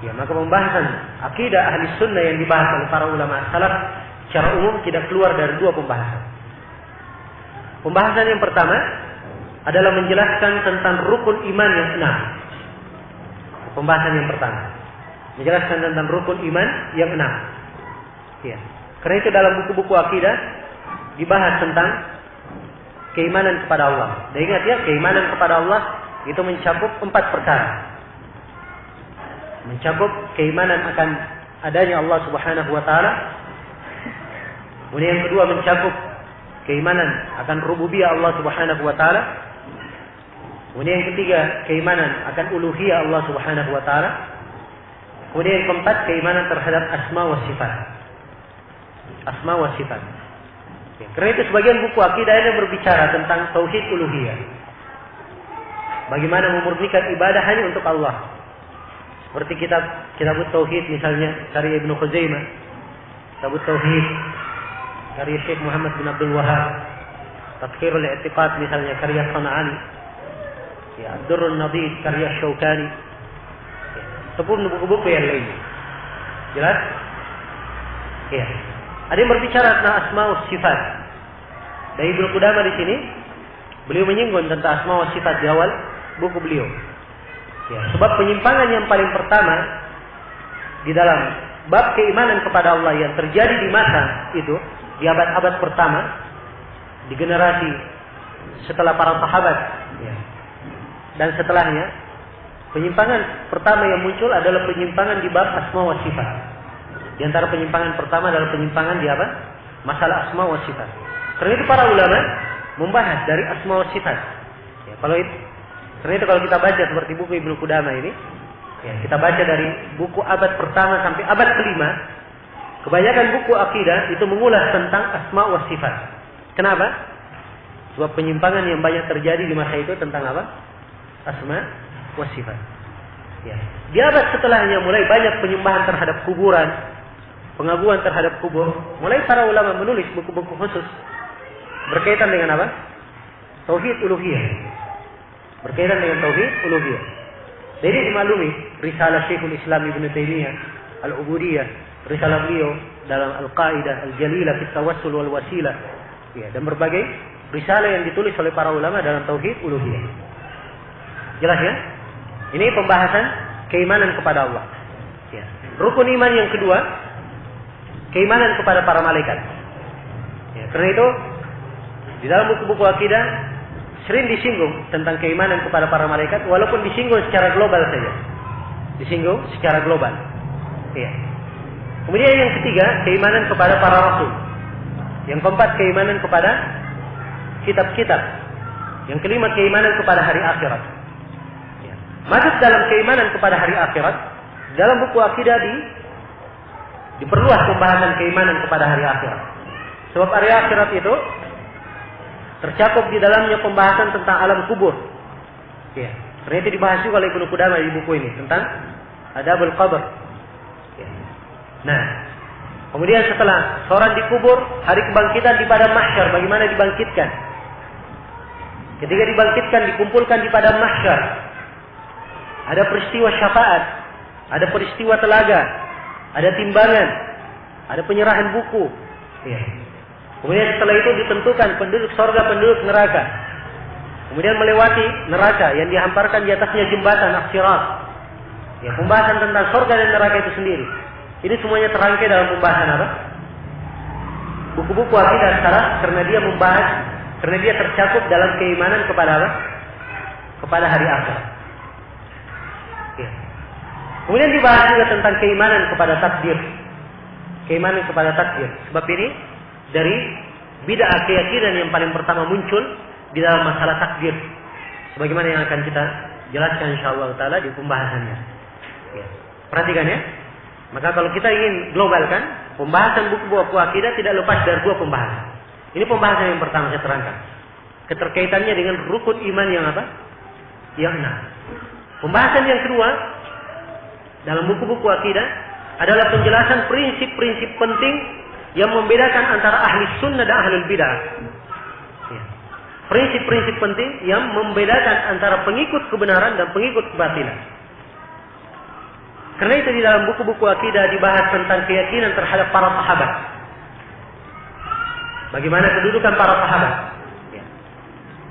ya, maka pembahasan akidah Ahli Sunnah yang dibahas oleh para ulama as-salaf secara umum tidak keluar dari dua pembahasan. Pembahasan yang pertama adalah menjelaskan tentang rukun iman yang 6. Pembahasan yang pertama menjelaskan tentang rukun iman yang 6. Ya. Karena itu dalam buku-buku akidah dibahas tentang keimanan kepada Allah. Dan ingat ya, keimanan kepada Allah itu mencakup 4 perkara. Mencakup keimanan akan adanya Allah Subhanahu wa taala. Kemudian yang kedua mencakup keimanan akan rububiyah Allah Subhanahu wa taala. Kemudian yang ketiga, keimanan akan uluhiyah Allah Subhanahu wa taala. Kemudian yang keempat, keimanan terhadap asma wa sifat. Asma wa sifat. Ya, karena itu sebagian buku akidah ini berbicara tentang tauhid uluhiyah. Bagaimana memurnikan ibadah hanya untuk Allah. Seperti kitab tauhid misalnya karya Ibnu Khuzaimah, kitab tauhid karya Syekh Muhammad bin Abdul Wahhab, Tadhkirul I'tiqad misalnya karya Sana'ani. Ya, Ad-Durrun Nadid karya Syaukani. Ya, ataupun buku-buku yang lain. Jelas? Ya. Ada yang berbicara tentang asma wa sifat. Dari Ibnu Qudamah di sini, beliau menyinggung tentang asma wa sifat di awal buku beliau. Ya, sebab penyimpangan yang paling pertama di dalam bab keimanan kepada Allah yang terjadi di masa itu, di abad-abad pertama, di generasi setelah para sahabat, ya, dan setelahnya, penyimpangan pertama yang muncul adalah penyimpangan di bab asma wa sifat. Di antara penyimpangan pertama adalah penyimpangan di apa? Masalah asma wa sifat. Karena itu para ulama membahas dari asma wa sifat. Ya, karena itu kalau kita baca seperti buku Ibnu Qudamah ini, ya, kita baca dari buku abad pertama sampai abad kelima, kebanyakan buku akidah itu mengulas tentang asma wa sifat. Kenapa? Sebab penyimpangan yang banyak terjadi di masa itu tentang apa? Asma wa sifat. Ya. Di abad setelahnya mulai banyak penyembahan terhadap kuburan, pengagungan terhadap kubur. Mulai para ulama menulis buku-buku khusus berkaitan dengan apa? Tauhid uluhiyah. Berkaitan dengan tauhid uluhiyah. Jadi dimaklumi risalah Syekhul Islam Ibnu Taimiyah Al-Ubudiyah, risalah beliau dalam Al-Qaidah Al-Jalilah fi Tawassul wal Wasilah. Ya, dan berbagai risalah yang ditulis oleh para ulama dalam tauhid uluhiyah. Jelas ya? Ini pembahasan keimanan kepada Allah. Ya. Rukun iman yang kedua, keimanan kepada para malaikat. Ya, karena itu di dalam buku-buku akidah sering disinggung tentang keimanan kepada para malaikat, walaupun disinggung secara global saja. Disinggung secara global. Ya. Kemudian yang ketiga, keimanan kepada para rasul. Yang keempat, keimanan kepada kitab-kitab. Yang kelima, keimanan kepada hari akhirat. Masuk dalam keimanan kepada hari akhirat, dalam buku akidah diperluas pembahasan keimanan kepada hari akhirat. Sebab hari akhirat itu tercakup di dalamnya pembahasan tentang alam kubur. Ya. Karena itu dibahas juga oleh Ibnu Qudamah di buku ini tentang Adabul Qabr. Ya. Nah, kemudian setelah seorang dikubur, hari kebangkitan di padang mahsyar, bagaimana dibangkitkan? Ketika dibangkitkan, dikumpulkan di padang mahsyar. Ada peristiwa syafaat, ada peristiwa telaga, ada timbangan, ada penyerahan buku. Ya. Kemudian setelah itu ditentukan penduduk surga, penduduk neraka. Kemudian melewati neraka yang dihamparkan di atasnya jembatan As-Sirat. Ya, pembahasan tentang surga dan neraka itu sendiri. Ini semuanya terangkai dalam pembahasan apa? Buku-buku akidah sekarang, karena dia tercakup dalam keimanan kepada apa? Kepada hari akhirat. Ya. Kemudian dibahas juga tentang keimanan kepada takdir. Keimanan kepada takdir. Sebab ini dari bid'ah keyakinan yang paling pertama muncul di dalam masalah takdir. Sebagaimana yang akan kita jelaskan insyaallah taala di pembahasannya. Ya. Perhatikan ya. Maka kalau kita ingin globalkan, pembahasan buku-buku akidah tidak lepas dari dua pembahasan. Ini pembahasan yang pertama saya terangkan. Keterkaitannya dengan rukun iman yang apa? Yang 6. Pembahasan yang kedua dalam buku-buku akidah adalah penjelasan prinsip-prinsip penting yang membedakan antara ahli sunnah dan ahli bidah. Ya. Prinsip-prinsip penting yang membedakan antara pengikut kebenaran dan pengikut kebatilan. Karena itu di dalam buku-buku akidah dibahas tentang keyakinan terhadap para sahabat. Bagaimana kedudukan para sahabat. Ya.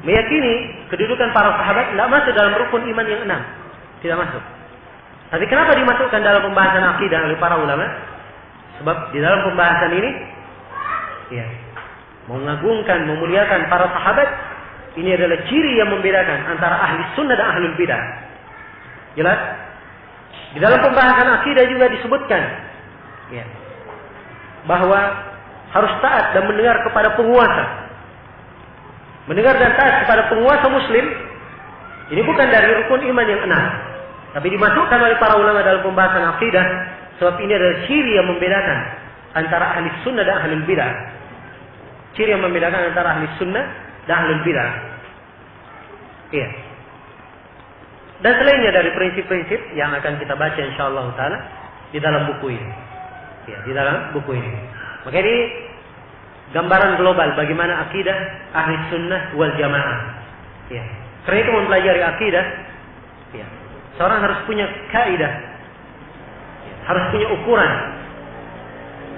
Meyakini kedudukan para sahabat tidak masuk dalam rukun iman yang 6. Tidak masuk. Tapi kenapa dimasukkan dalam pembahasan akidah oleh para ulama? Sebab di dalam pembahasan ini, ya, mengagungkan, memuliakan para sahabat, ini adalah ciri yang membedakan antara ahli sunnah dan ahli bidah. Jelas? Di dalam pembahasan akidah juga disebutkan, ya, bahwa harus taat dan mendengar kepada penguasa. Mendengar dan taat kepada penguasa muslim, ini bukan dari rukun iman yang 6. Tapi dimasukkan oleh para ulama dalam pembahasan akidah. Sebab ini adalah ciri yang membedakan antara ahli sunnah dan ahli bidah. Ciri yang membedakan antara ahli sunnah dan ahli bidah. Iya. Dan selainnya dari prinsip-prinsip yang akan kita baca insyaallah taala di dalam buku ini. Ya, di dalam buku ini. Maka ini gambaran global bagaimana akidah ahli sunnah wal jamaah. Ya. Karena itu mempelajari akidah, ya, seorang harus punya kaidah, ya, harus punya ukuran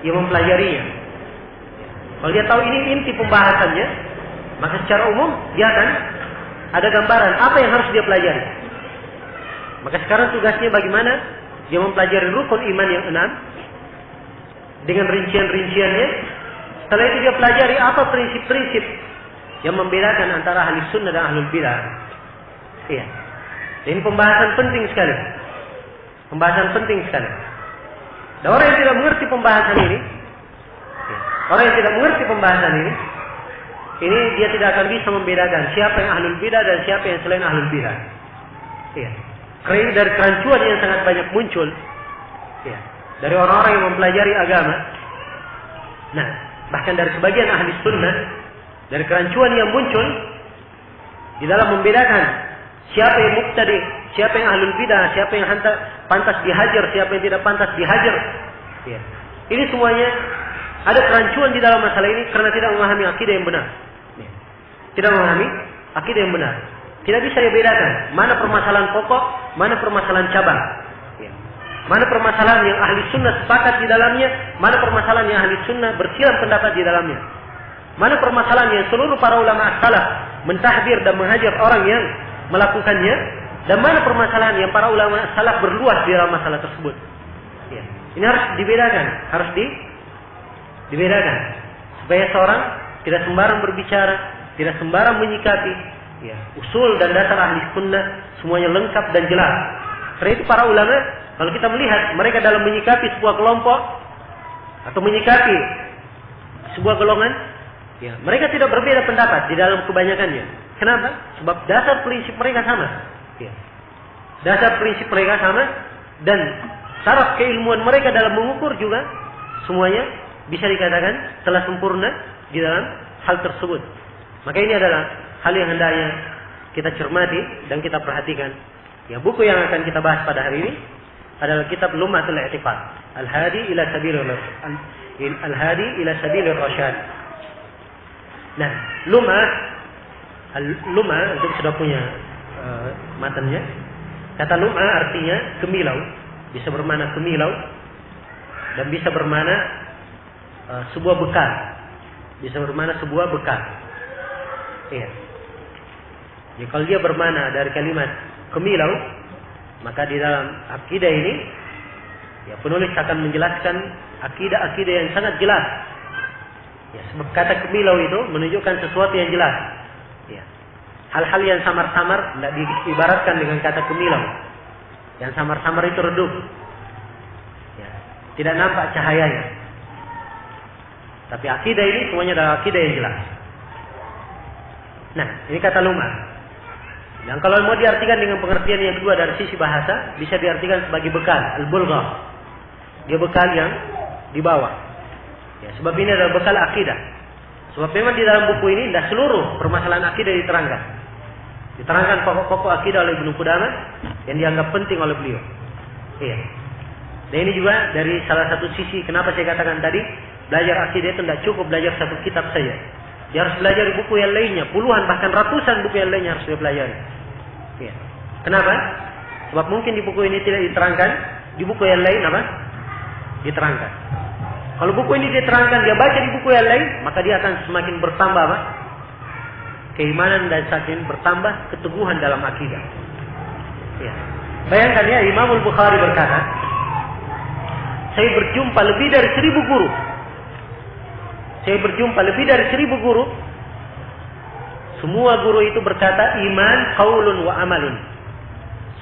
yang mempelajarinya. Ya. Kalau dia tahu ini inti pembahasannya, maka secara umum dia akan ada gambaran apa yang harus dia pelajari. Maka sekarang tugasnya bagaimana dia mempelajari rukun iman yang 6 dengan rincian-rinciannya. Setelah itu dia pelajari apa prinsip-prinsip yang membedakan antara ahli sunnah dan ahli bidah. Iya. Ini pembahasan penting sekali. Pembahasan penting sekali. Dan orang yang tidak mengerti pembahasan ini, ya, orang yang tidak mengerti pembahasan ini dia tidak akan bisa membedakan siapa yang ahli bidah dan siapa yang selain ahli bidah. Iya. Karena dari kerancuan yang sangat banyak muncul, ya, dari orang-orang yang mempelajari agama. Nah, bahkan dari sebagian ahli sunnah, dari kerancuan yang muncul di dalam membedakan siapa yang mubtadi, siapa yang ahlul bidah, siapa yang pantas dihajar, siapa yang tidak pantas dihajar. Ya. Ini semuanya ada kerancuan di dalam masalah ini karena tidak memahami akidah yang benar. Ya. Tidak memahami akidah yang benar. Tidak bisa dibedakan mana permasalahan pokok, mana permasalahan cabang. Ya. Mana permasalahan yang ahli sunnah sepakat di dalamnya, mana permasalahan yang ahli sunnah bersilang pendapat di dalamnya. Mana permasalahan yang seluruh para ulama salaf mentahdir dan menghajar orang yang melakukannya, dan mana permasalahan yang para ulama salaf berluas di dalam masalah tersebut. Ya. Ini harus dibedakan, dibedakan supaya seorang tidak sembarang berbicara, tidak sembarang menyikapi. Ya. Usul dan dasar ahli sunnah semuanya lengkap dan jelas. Karena itu para ulama, kalau kita melihat mereka dalam menyikapi sebuah kelompok atau menyikapi sebuah golongan, ya, mereka tidak berbeda pendapat di dalam kebanyakannya. Kenapa? Sebab dasar prinsip mereka sama. Ya. Dasar prinsip mereka sama, dan taraf keilmuan mereka dalam mengukur juga semuanya bisa dikatakan telah sempurna di dalam hal tersebut. Maka ini adalah hal yang hendaknya kita cermati dan kita perhatikan. Ya, buku yang akan kita bahas pada hari ini adalah kitab Lum'atul I'tiqad, Al-Hadi ila Sabilir Rasyad. Nah, Lum'ah itu sudah punya matanya. Kata Lum'ah artinya kemilau, bisa bermakna kemilau dan bisa bermakna sebuah bekal. Bisa bermakna sebuah bekal. Iya. Jadi kalau dia bermakna dari kalimat kemilau, maka di dalam akidah ini, ya, penulis akan menjelaskan akidah-akidah yang sangat jelas. Ya, sebab kata kemilau itu menunjukkan sesuatu yang jelas. Ya. Hal-hal yang samar-samar tidak diibaratkan dengan kata kemilau. Yang samar-samar itu redup. Ya. Tidak nampak cahayanya. Tapi akidah ini semuanya adalah akidah yang jelas. Nah, ini kata Lum'ah. Dan kalau mau diartikan dengan pengertian yang kedua dari sisi bahasa, bisa diartikan sebagai bekal, al-bulghah. Dia bekal yang dibawa. Ya, sebab ini adalah bekal akidah. Sebab memang di dalam buku ini tidak seluruh permasalahan akidah diterangkan. Diterangkan pokok-pokok akidah oleh Ibnu Qudamah yang dianggap penting oleh beliau. Iya. Dan ini juga dari salah satu sisi kenapa saya katakan tadi, belajar akidah itu tidak cukup belajar satu kitab saja. Dia harus belajar di buku yang lainnya, puluhan bahkan ratusan buku yang lainnya harus dia pelajari. Ya. Kenapa? Sebab mungkin di buku ini tidak diterangkan, di buku yang lain apa? Diterangkan. Kalau buku ini diterangkan, dia baca di buku yang lain, maka dia akan semakin bertambah apa? Keimanan dan semakin bertambah keteguhan dalam akidah. Ya. Bayangkan ya, Imam Al-Bukhari berkata, saya berjumpa lebih dari 1000 guru. Saya berjumpa lebih dari 1000 guru. Semua guru itu berkata iman, qaulun wa amalun.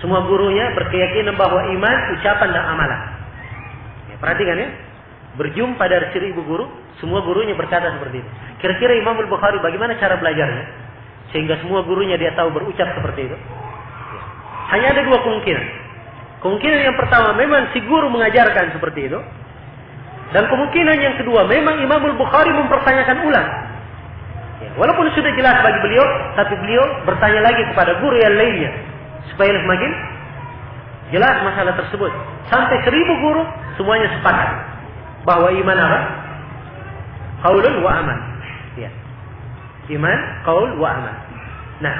Semua gurunya berkeyakinan bahwa iman, ucapan dan amalan. Ya, perhatikan ya. Berjumpa dari 1000 guru, semua gurunya berkata seperti itu. Kira-kira Imam Al-Bukhari bagaimana cara belajarnya? Sehingga semua gurunya dia tahu berucap seperti itu. Ya. Hanya ada 2 kemungkinan. Kemungkinan yang pertama, memang si guru mengajarkan seperti itu. Dan kemungkinan yang kedua, memang Imam Al-Bukhari mempertanyakan ulang. Ya, walaupun sudah jelas bagi beliau, tapi beliau bertanya lagi kepada guru yang lainnya. Supaya semakin jelas masalah tersebut. Sampai 1000 guru, semuanya sepakat. Bahwa iman apa? Qaulun wa amal. Ya. Iman, qaul wa amal. Nah,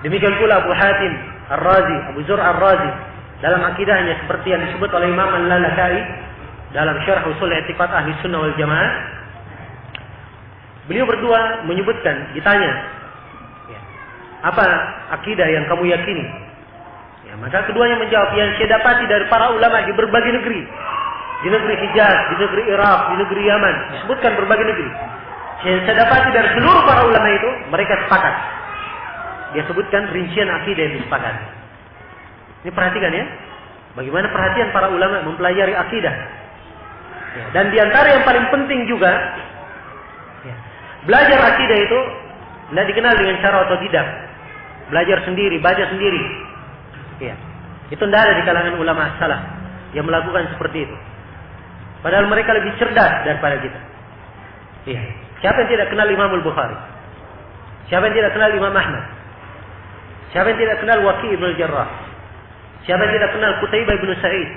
demikian pula Abu Hatim Ar-Razi, Abu Zur Ar-Razi. Dalam akidahnya seperti yang disebut oleh Imam Al-Lalaka'i. Dalam syarah usul i'tiqad ahli sunnah wal jamaah, beliau berdua menyebutkan, ditanya, ya, apa akidah yang kamu yakini? Ya, maka keduanya menjawab, yang saya dapati dari para ulama di berbagai negeri, di negeri Hijaz, di negeri Irak, di negeri Yaman, disebutkan berbagai negeri. Yang saya dapati dari seluruh para ulama itu, mereka sepakat. Dia sebutkan rincian akidah yang disepakati. Ini perhatikan ya, bagaimana perhatian para ulama mempelajari akidah. Ya, dan diantara yang paling penting juga, ya, belajar akidah itu tidak dikenal dengan cara otodidak, belajar sendiri, baca sendiri. Ya, itu tidak ada di kalangan ulama salaf yang melakukan seperti itu. Padahal mereka lebih cerdas daripada kita. Ya, siapa yang tidak kenal Imam Al-Bukhari? Siapa yang tidak kenal Imam Ahmad? Siapa yang tidak kenal Waqi' Ibn Al-Jarrah? Siapa yang tidak kenal Qutaibah bin Sa'id?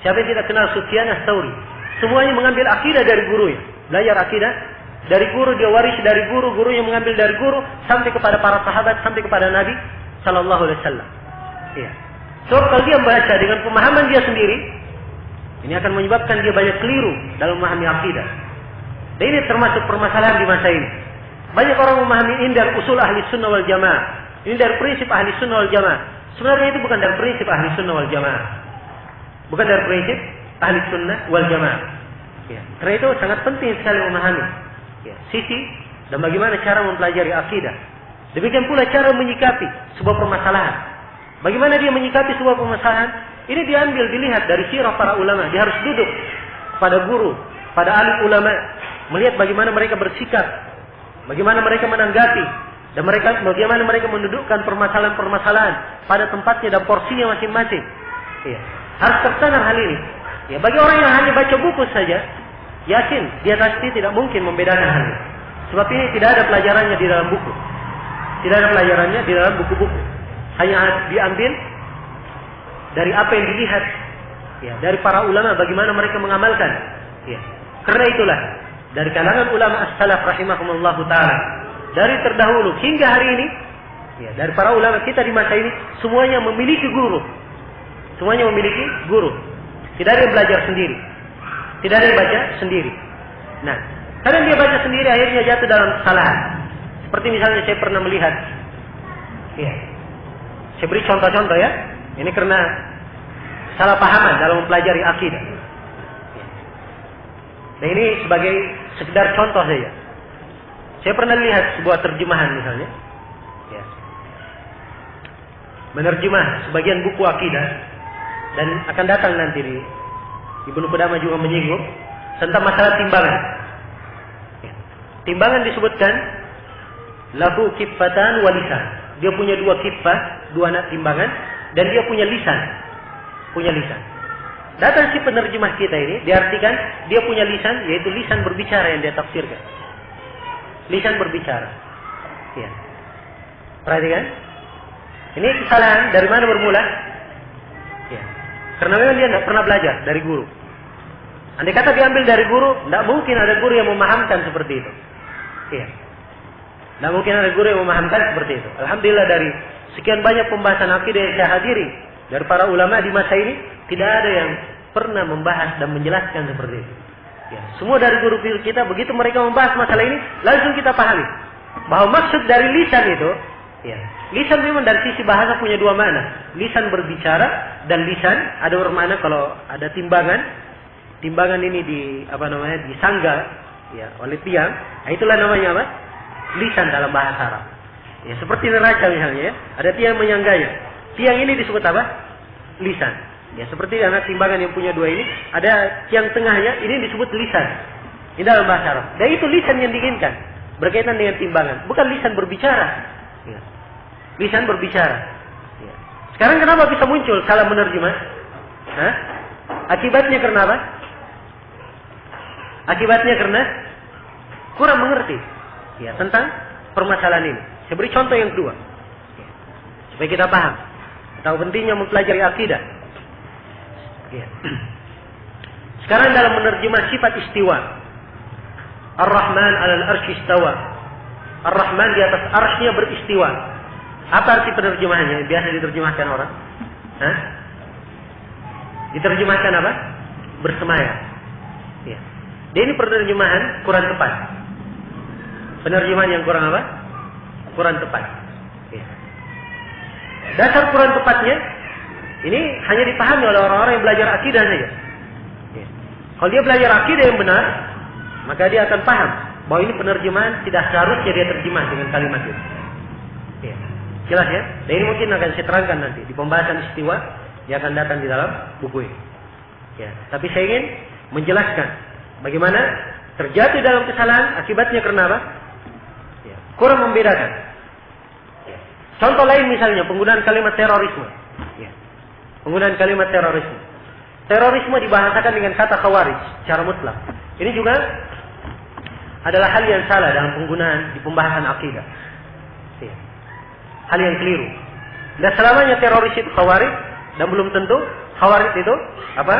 Siapa yang tidak kenal Sufyan Ats-Tsauri? Semuanya mengambil akidah dari gurunya. Belajar akidah dari guru, dia waris dari guru, gurunya mengambil dari guru sampai kepada para sahabat, sampai kepada Nabi sallallahu alaihi wasallam. Iya. So kalau dia membaca dengan pemahaman dia sendiri, ini akan menyebabkan dia banyak keliru dalam memahami akidah. Dan ini termasuk permasalahan di masa ini. Banyak orang memahami ini dari usul ahli sunnah wal jamaah. Ini dari prinsip ahli sunnah wal jamaah. Sebenarnya itu bukan dari prinsip ahli sunnah wal jamaah. Bukan dari prinsip ahli sunnah wal jamaah. Ya. Karena itu sangat penting sekali memahami sisi dan bagaimana cara mempelajari akidah. Demikian pula cara menyikapi sebuah permasalahan. Bagaimana dia menyikapi sebuah permasalahan? Ini diambil, dilihat dari sirah para ulama. Dia harus duduk pada guru, pada alim ulama, melihat bagaimana mereka bersikap, bagaimana mereka menanggapi, dan bagaimana mereka mendudukkan permasalahan-permasalahan pada tempatnya dan porsinya masing-masing. Ya. Harus tertanam hal ini. Ya, bagi orang yang hanya baca buku saja, yakin dia pasti tidak mungkin membedakan hal ini. Sebab ini tidak ada pelajarannya di dalam buku. Tidak ada pelajarannya di dalam buku-buku. Hanya diambil dari apa yang dilihat ya, dari para ulama bagaimana mereka mengamalkan. Ya. Karena itulah dari kalangan ulama as-salaf rahimahumullah taala, dari terdahulu hingga hari ini, ya, dari para ulama kita di masa ini semuanya memiliki guru. Semuanya memiliki guru. Tidak ada yang belajar sendiri. Tidak ada yang baca sendiri. Nah, kadang dia baca sendiri akhirnya jatuh dalam kesalahan. Seperti misalnya saya pernah melihat, ya, saya beri contoh-contoh ya. Ini karena salah pahaman dalam mempelajari akidah. Nah ini sebagai sekedar contoh saja. Saya pernah lihat sebuah terjemahan misalnya, ya, menerjemah sebagian buku akidah, dan akan datang nanti di Ibnu Qudamah juga menyinggung tentang masalah timbangan. Ya. Timbangan disebutkan lahu kiffatan wa lisan. Dia punya dua kiffah, dua anak timbangan, dan dia punya lisan. Punya lisan. Datang si penerjemah kita ini, diartikan dia punya lisan, yaitu lisan berbicara yang dia tafsirkan. Lisan berbicara. Ya. Perhatikan. Ini kesalahan dari mana bermula? Ya. Karena memang dia tidak pernah belajar dari guru. Andai kata diambil dari guru, tidak mungkin ada guru yang memahamkan seperti itu. Ya. Tidak mungkin ada guru yang memahamkan seperti itu. Alhamdulillah dari sekian banyak pembahasan akidah yang saya hadiri dari para ulama di masa ini, tidak ada yang pernah membahas dan menjelaskan seperti itu. Ya, semua dari guru kita, begitu mereka membahas masalah ini, langsung kita pahami bahwa maksud dari lisan itu, ya, lisan memang dari sisi bahasa punya dua makna. Lisan berbicara dan lisan ada bermakna kalau ada timbangan. Timbangan ini disangga ya oleh tiang. Nah, itulah namanya apa? Lisan dalam bahasa Arab. Ya, seperti neraca misalnya ya, ada tiang menyangganya. Tiang ini disebut apa? Lisan. Ya, seperti anak timbangan yang punya dua ini, ada tiang tengahnya, ini disebut lisan. Ini dalam bahasa Arab. Dan itu lisan yang diinginkan berkaitan dengan timbangan, bukan lisan berbicara. Ya. Lisan berbicara. Ya. Sekarang kenapa bisa muncul salah menerjemah? Hah? Akibatnya karena apa? Akibatnya karena kurang mengerti ya tentang permasalahan ini. Saya beri contoh yang kedua ya, supaya kita paham tentang pentingnya mempelajari akidah. Ya. Sekarang dalam menerjemah sifat istiwa, Ar-Rahman 'alal 'arsy istawa. Ar-Rahman di atas arsy-Nya beristiwa. Apa arti penerjemahannya? Biasa diterjemahkan orang. Hah? Diterjemahkan apa? Bersemayam. Ya. Dan ini penerjemahan kurang tepat. Penerjemahan yang kurang apa? Kurang tepat. Ya. Dasar kurang tepatnya, ini hanya dipahami oleh orang-orang yang belajar akidah saja. Ya. Kalau dia belajar akidah yang benar, maka dia akan paham bahwa ini penerjemahan tidak seharusnya dia terjemah dengan kalimat itu. Ya. Jelas ya? Dan ini mungkin akan saya terangkan nanti di pembahasan istiwa yang akan datang di dalam buku ini. Ya. Tapi saya ingin menjelaskan bagaimana terjatuh dalam kesalahan akibatnya karena apa? Ya. Kurang membedakan. Ya. Contoh lain misalnya penggunaan kalimat terorisme. Ya. Penggunaan kalimat terorisme. Terorisme dibahasakan dengan kata khawarij secara mutlak. Ini juga adalah hal yang salah dalam penggunaan di pembahasan akidah. Ya. Hal yang keliru. Dan selamanya teroris itu khawarij Dan belum tentu Khawarij itu apa?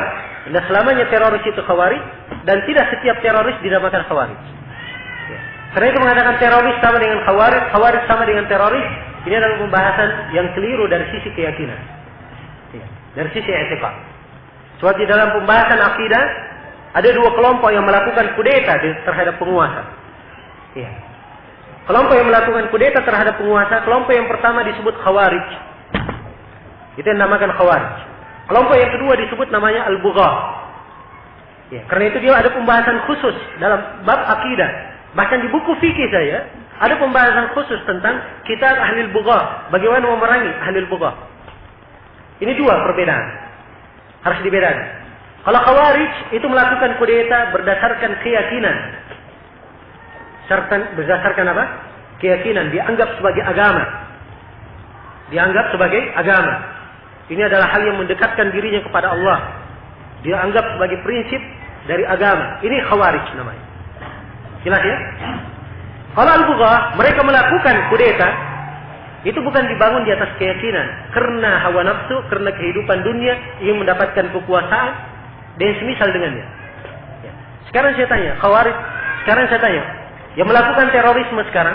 Tidak selamanya teroris itu Khawarij, dan tidak setiap teroris dinamakan Khawarij. Ya. Karena itu mengatakan teroris sama dengan Khawarij, Khawarij sama dengan teroris, ini adalah pembahasan yang keliru dari sisi keyakinan. Ya. Dari sisi etika. Sebab di dalam pembahasan akidah ada dua kelompok yang melakukan kudeta terhadap penguasa. Ya. Kelompok yang melakukan kudeta terhadap penguasa, kelompok yang pertama disebut Khawarij. Itu yang dinamakan Khawarij. Kelompok yang kedua disebut namanya Al-Bugha. Ya, karena itu dia ada pembahasan khusus dalam bab akidah. Bahkan di buku fikih saya ada pembahasan khusus tentang kitab Ahlul Bugha, bagaimana memerangi Ahlul Bugha. Ini dua perbedaan. Harus dibedakan. Kalau Khawarij itu melakukan kudeta berdasarkan keyakinan. Berdasarkan apa? Keyakinan, dianggap sebagai agama. Dianggap sebagai agama. Ini adalah hal yang mendekatkan dirinya kepada Allah. Dia anggap sebagai prinsip dari agama. Ini Khawarij namanya. Jelas ya? Kalau Al-Bugha, mereka melakukan kudeta, itu bukan dibangun di atas keyakinan. Karena hawa nafsu, karena kehidupan dunia, ingin mendapatkan kekuasaan, dan semisal dengannya. Ya. Sekarang saya tanya, Khawarij, sekarang saya tanya, yang melakukan terorisme sekarang,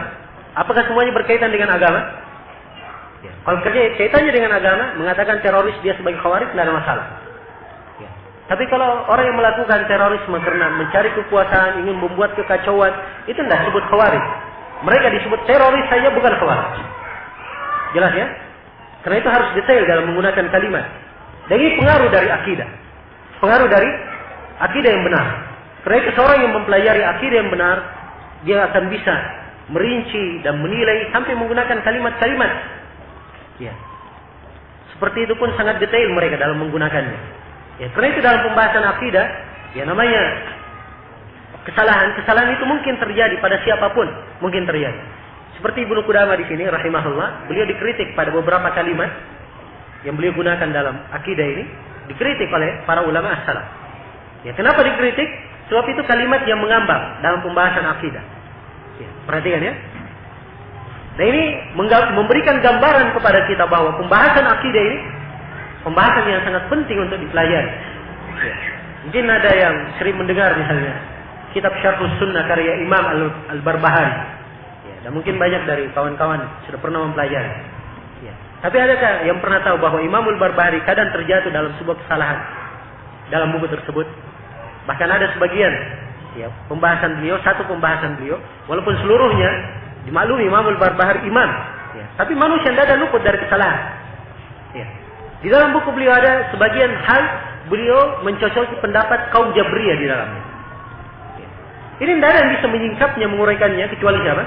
apakah semuanya berkaitan dengan agama? Ya. Kalau kaitannya dengan agama, mengatakan teroris dia sebagai Khawarij, tidak ada masalah. Ya. Tapi kalau orang yang melakukan terorisme karena mencari kekuasaan, ingin membuat kekacauan, itu tidak disebut Khawarij. Mereka disebut teroris saja, bukan Khawarij. Jelas ya? Karena itu harus detail dalam menggunakan kalimat. Dan ini pengaruh dari akidah. Pengaruh dari akidah yang benar. Karena itu seorang yang mempelajari akidah yang benar, dia akan bisa merinci dan menilai sampai menggunakan kalimat-kalimat. Ya. Seperti itu pun sangat detail mereka dalam menggunakannya. Ya, karena itu dalam pembahasan akidah, ya namanya kesalahan itu mungkin terjadi pada siapapun, mungkin terjadi. Seperti Ibnu Qudamah di sini rahimahullah, beliau dikritik pada beberapa kalimat yang beliau gunakan dalam akidah ini, dikritik oleh para ulama as-salaf. Ya, kenapa dikritik? Sebab itu kalimat yang mengambang dalam pembahasan akidah. Ya, perhatikan ya. Nah ini memberikan gambaran kepada kita bahwa pembahasan akidah ini pembahasan yang sangat penting untuk dipelajari. Ya. Mungkin ada yang sering mendengar misalnya kitab Syarhus Sunnah karya Imam Al-Barbahari. Ya, dan mungkin banyak dari kawan-kawan sudah pernah mempelajari. Ya. Tapi adakah yang pernah tahu bahwa Imam Al-Barbahari kadang terjatuh dalam sebuah kesalahan dalam buku tersebut? Bahkan ada sebagian ya, pembahasan beliau, satu pembahasan beliau, walaupun seluruhnya dimaklumi Imam Al-Barbahari imam, ya. Tapi manusia tidak ada luput dari kesalahan. Ya. Di dalam buku beliau ada sebagian hal beliau mencocoki pendapat kaum Jabriyah di dalamnya. Ya. Ini tidak ada yang bisa menyingkapnya, menguraikannya kecuali siapa?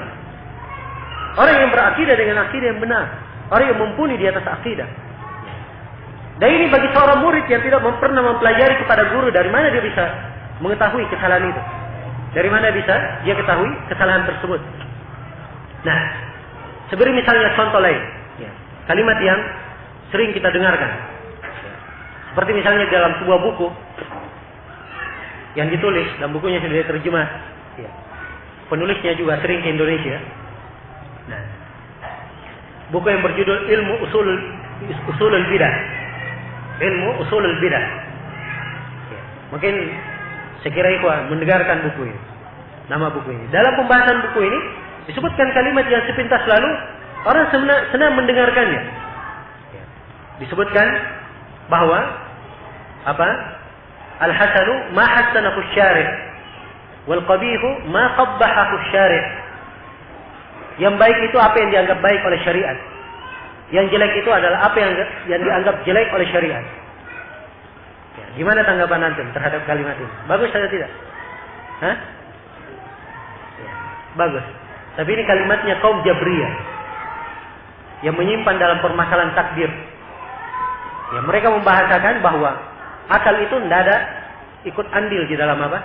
Orang yang berakidah dengan akidah yang benar, orang yang mumpuni di atas akidah. Ya. Dan ini bagi seorang murid yang tidak pernah mempelajari kepada guru, dari mana dia bisa mengetahui kesalahan itu? Dari mana bisa dia ketahui kesalahan tersebut? Nah, seperti misalnya contoh lain, ya, kalimat yang sering kita dengarkan, ya, seperti misalnya dalam sebuah buku yang ditulis dan bukunya sudah diterjemah, ya, penulisnya juga sering ke Indonesia. Nah, buku yang berjudul Ilmu Usulul Bidah, Ilmu Usulul Bidah. Ya, mungkin sekira ikhwan mendengarkan buku ini, nama buku ini. Dalam pembahasan buku ini disebutkan kalimat yang sepintas lalu orang senang mendengarkannya. Disebutkan bahwa apa? Al-hasanu ma hassanahu syari' wal qabihu ma qabbahahu syari'. Yang baik itu apa yang dianggap baik oleh syariat. Yang jelek itu adalah apa yang dianggap jelek oleh syariat. Ya, gimana tanggapan antum terhadap kalimat ini? Bagus atau tidak? Hah? Ya, bagus. Tapi ini kalimatnya kaum Jabriyah yang menyimpan dalam permasalahan takdir. Ya, mereka membahasakan bahwa akal itu tidak ada ikut andil di dalam apa?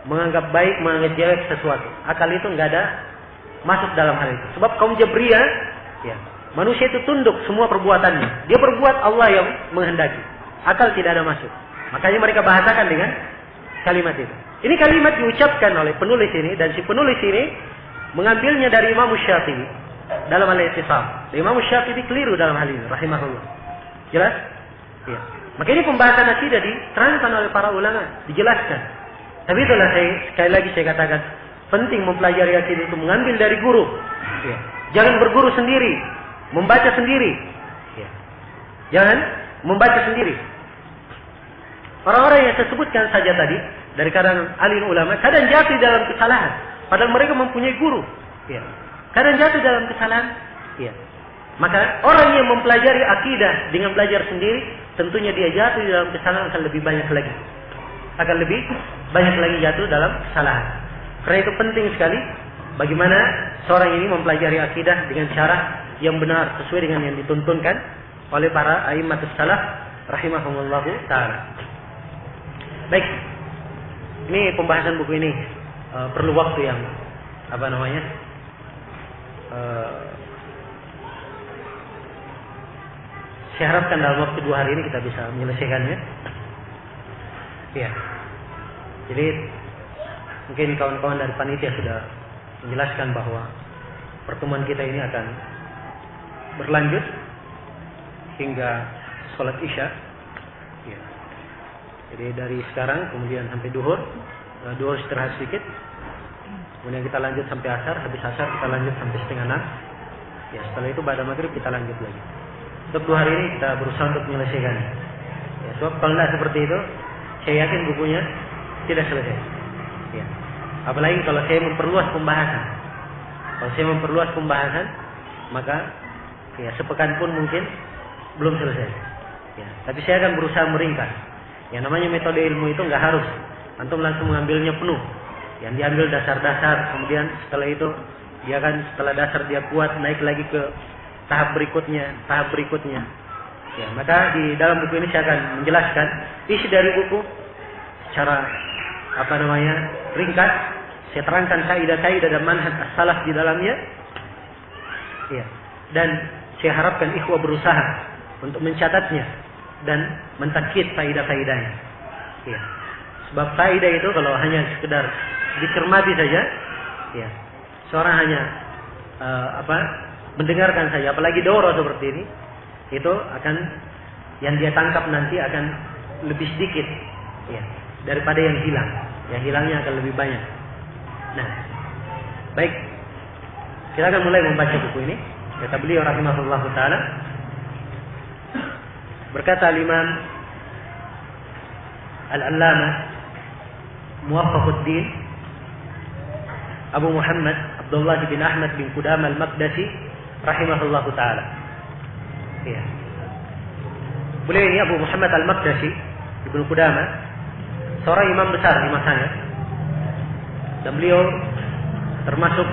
Menganggap baik, menganggap jelek sesuatu. Akal itu tidak ada masuk dalam hal itu. Sebab kaum Jabriyah, ya, manusia itu tunduk semua perbuatannya. Dia berbuat Allah yang menghendaki. Akal tidak ada masuk. Makanya mereka bahasakan dengan kalimat itu. Ini kalimat diucapkan oleh penulis ini, dan si penulis ini mengambilnya dari Imam Syafi'i dalam Al-I'tisam. Imam Syafi'i keliru dalam hal ini, rahimahullah. Jelas? Ya. Maka ini pembahasan akidah diterangkan oleh para ulama, dijelaskan. Tapi itulah sekali lagi saya katakan, penting mempelajari akidah itu mengambil dari guru. Ya. Jangan berguru sendiri, membaca sendiri. Ya. Jangan membaca sendiri. Orang-orang yang saya sebutkan saja tadi, dari kalangan alim ulama, kadang jatuh dalam kesalahan. Padahal mereka mempunyai guru. Ya. Kadang jatuh dalam kesalahan. Ya. Maka orang yang mempelajari akidah dengan belajar sendiri, tentunya dia jatuh dalam kesalahan akan lebih banyak lagi. Akan lebih banyak lagi jatuh dalam kesalahan. Karena itu penting sekali bagaimana seorang ini mempelajari akidah dengan cara yang benar sesuai dengan yang dituntunkan oleh para a'immatus salaf rahimahumullahu taala. Baik. Ini pembahasan buku ini perlu waktu yang saya harapkan dalam waktu 2 hari ini kita bisa menyelesaikannya. Ya. Jadi mungkin kawan-kawan dari panitia sudah menjelaskan bahwa pertemuan kita ini akan berlanjut hingga sholat isya. Ya. Jadi dari sekarang kemudian sampai duhur istirahat sedikit. Kemudian kita lanjut sampai asar, habis asar kita lanjut sampai 5:30. Ya, setelah itu pada maghrib kita lanjut lagi. Untuk 2 hari ini kita berusaha untuk menyelesaikannya. Ya, sebab kalau tidak seperti itu, saya yakin bukunya tidak selesai. Ya. Apalagi kalau saya memperluas pembahasan. Kalau saya memperluas pembahasan, maka ya sepekan pun mungkin belum selesai. Ya. Tapi saya akan berusaha meringkas. Yang namanya metode ilmu itu nggak harus antum langsung mengambilnya penuh. Yang diambil dasar-dasar, kemudian setelah itu dia akan setelah dasar dia kuat naik lagi ke tahap berikutnya. Ya, maka di dalam buku ini saya akan menjelaskan isi dari buku secara ringkas. Saya terangkan kaidah-kaidah dan manhaj as-salaf di dalamnya. Ya. Dan saya harapkan ikhwah berusaha untuk mencatatnya dan mentakkid kaidah-kaidahnya. Ya. Sebab kaidah itu kalau hanya sekedar dicermati saja, ya. Seorang hanya mendengarkan saja, apalagi daurah seperti ini, itu akan yang dia tangkap nanti akan lebih sedikit, ya, daripada yang hilang. Yang hilangnya akan lebih banyak. Nah, baik, kita akan mulai membaca buku ini. Kata beliau rahimahullahu taala, berkata Imam Al-Allamah Muwaffaquddin Abu Muhammad Abdullah bin Ahmad bin Qudamah Al-Maqdisi rahimahullahu taala. Ya. Beliau ini Abu Muhammad Al-Maqdisi Ibnu Qudamah, seorang imam besar di masanya. Dan beliau termasuk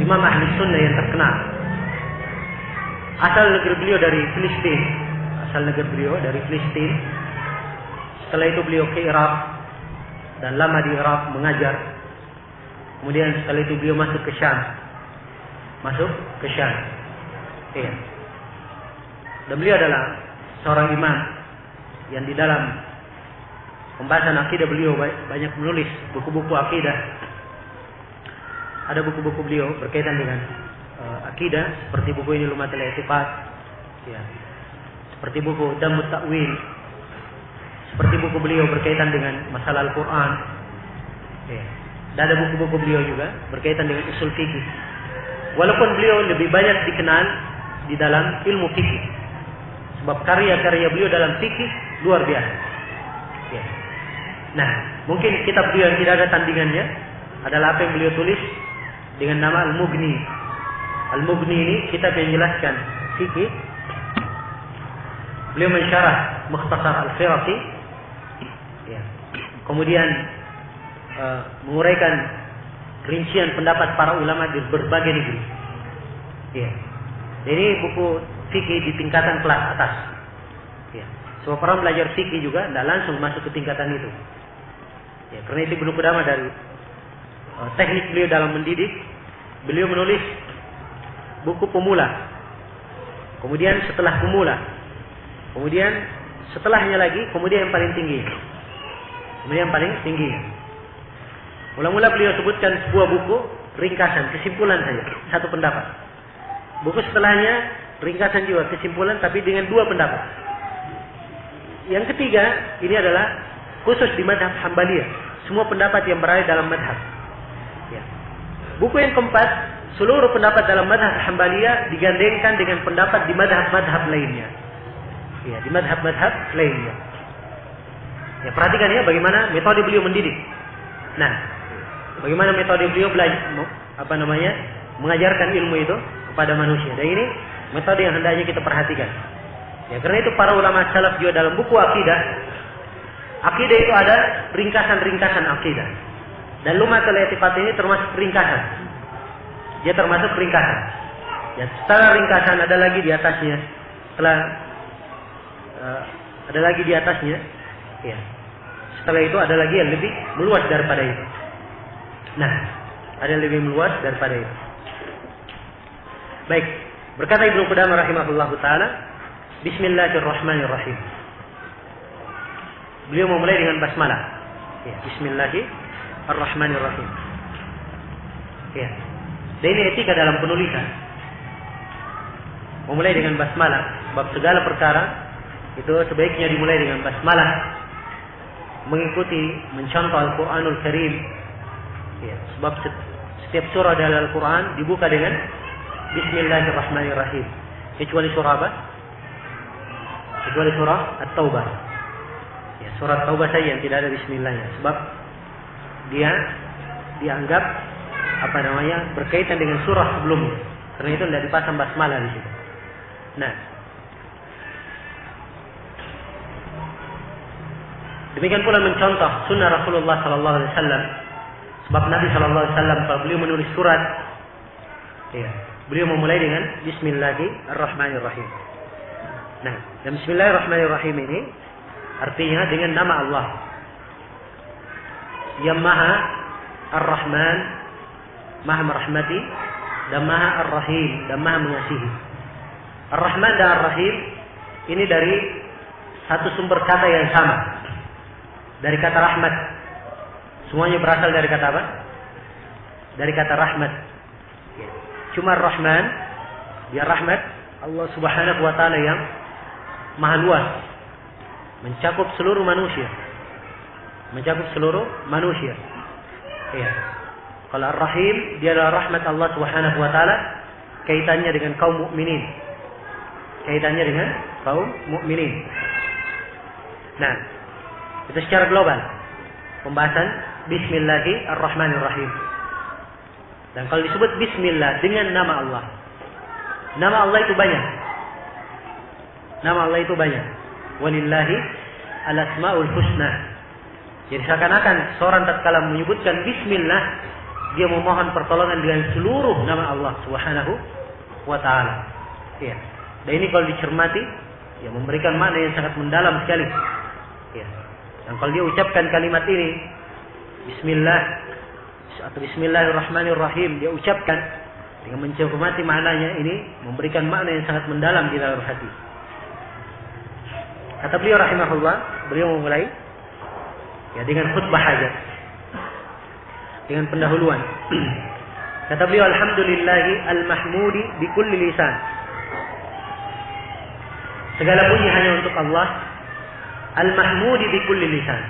imam ahli sunnah yang terkenal. Asal negeri beliau dari Filistin. Setelah itu beliau ke Irak dan lama di Irak mengajar. Kemudian setelah itu beliau masuk ke Syam. Iya. Dan beliau adalah seorang imam yang di dalam pembahasan akidah beliau banyak menulis buku-buku akidah. Ada buku-buku beliau berkaitan dengan akidah, seperti buku ini Lumatul I'tiqad, ya. Seperti buku Damut Ta'wil, seperti buku beliau berkaitan dengan masalah Al-Quran, ya. Dan ada buku-buku beliau juga berkaitan dengan usul fikih. Walaupun beliau lebih banyak dikenal di dalam ilmu fikih, sebab karya-karya beliau dalam fikih luar biasa. Ya. Nah, mungkin kitab beliau yang tidak ada tandingannya adalah apa yang beliau tulis dengan nama Al-Mughni. Al-Mughni ini kitab yang menjelaskan fikih. Beliau mensyarah Mukhtasar Al-Firaqi. Ya. Kemudian menguraikan rincian pendapat para ulama di berbagai negeri. Ya. Ini buku fikih di tingkatan kelas atas. Ya. Sebab orang belajar fikih juga tidak langsung masuk ke tingkatan itu. Ya, karena itu Ibnu Qudamah dari teknik beliau dalam mendidik, beliau menulis buku pemula. Kemudian setelah pemula, kemudian setelahnya lagi, kemudian yang paling tinggi. Kemudian yang paling tinggi. Mula-mula beliau sebutkan sebuah buku ringkasan, kesimpulan saja, satu pendapat. Buku setelahnya ringkasan juga, kesimpulan tapi dengan dua pendapat. Yang ketiga, ini adalah khusus di mazhab Hambaliyah. Semua pendapat yang berada dalam mazhab. Ya. Buku yang keempat, seluruh pendapat dalam mazhab Hambaliyah digandengkan dengan pendapat di mazhab-mazhab lainnya. Ya, di mazhab-mazhab lainnya. Ya, perhatikan ya bagaimana metode beliau mendidik. Nah, bagaimana metode beliau belajar, mengajarkan ilmu itu kepada manusia. Dan ini metode yang hendaknya kita perhatikan. Ya, karena itu para ulama salaf juga dalam buku akidah itu ada ringkasan-ringkasan akidah. Dan Lum'atul I'tiqad ini termasuk ringkasan. Dia termasuk ringkasan. Ya, setelah ringkasan ada lagi di atasnya. Ada lagi di atasnya. Ya. Setelah itu ada lagi yang lebih meluas daripada itu. Nah, ada yang lebih meluas daripada itu. Baik, berkata Ibnu Qudamah rahimahullahu taala, Bismillahirrahmanirrahim. Beliau memulai dengan basmalah. Ya, Bismillahirrahmanirrahim. Ya. Dan ini etika dalam penulisan. Memulai dengan basmalah, sebab segala perkara itu sebaiknya dimulai dengan basmalah, mengikuti mencontoh Al-Qur'anul Karim. Ya, sebab setiap surah dalam Al-Qur'an dibuka dengan Bismillahirrahmanirrahim. Kecuali surah apa? Kecuali surah At-Taubah. Ya, surah At-Taubah saja yang tidak ada bismillahnya, sebab dia dianggap berkaitan dengan surah sebelumnya. Karena itu tidak dipasang basmalah di situ. Nah, demikian pula mencontoh sunnah Rasulullah sallallahu alaihi wasallam. Sebab Nabi sallallahu alaihi wasallam kalau beliau menulis surat, ya, beliau memulai dengan Bismillahirrahmanirrahim. Nah, dan Bismillahirrahmanirrahim ini artinya dengan nama Allah yang Maha Ar-Rahman, Maha merahmati, dan Maha Ar-Rahim, dan Maha mengasihi. Ar-Rahman dan Ar-Rahim ini dari satu sumber kata yang sama, dari kata rahmat. Semuanya berasal dari kata apa? Dari kata rahmat. Cuma Ar-Rahman, dia rahmat Allah Subhanahu wa taala yang maha luas, mencakup seluruh manusia. Iya. Kalau Ar-Rahim, dia adalah rahmat Allah Subhanahu wa taala kaitannya dengan kaum mukminin. Nah, itu secara global pembahasan Bismillahirrahmanirrahim. Dan kalau disebut Bismillah dengan nama Allah, nama Allah itu banyak. Walillahi al-asmaul husna. Jadi seakan-akan seorang tatkala menyebutkan Bismillah, dia memohon pertolongan dengan seluruh nama Allah Subhanahu wa taala. Ya. Dan ini kalau dicermati, ya memberikan makna yang sangat mendalam sekali. Ya. Dan kalau dia ucapkan kalimat ini, Bismillah atau Bismillahirrahmanirrahim, dia ucapkan dengan mencermati maknanya, ini memberikan makna yang sangat mendalam di dalam hati. Kata beliau rahimahullah, beliau memulai ya dengan khutbah hajat, dengan pendahuluan. Kata beliau, Alhamdulillahi al-mahmudi bi kulli lisan. Segala puji hanya untuk Allah, al-mahmudi bi kulli lisan.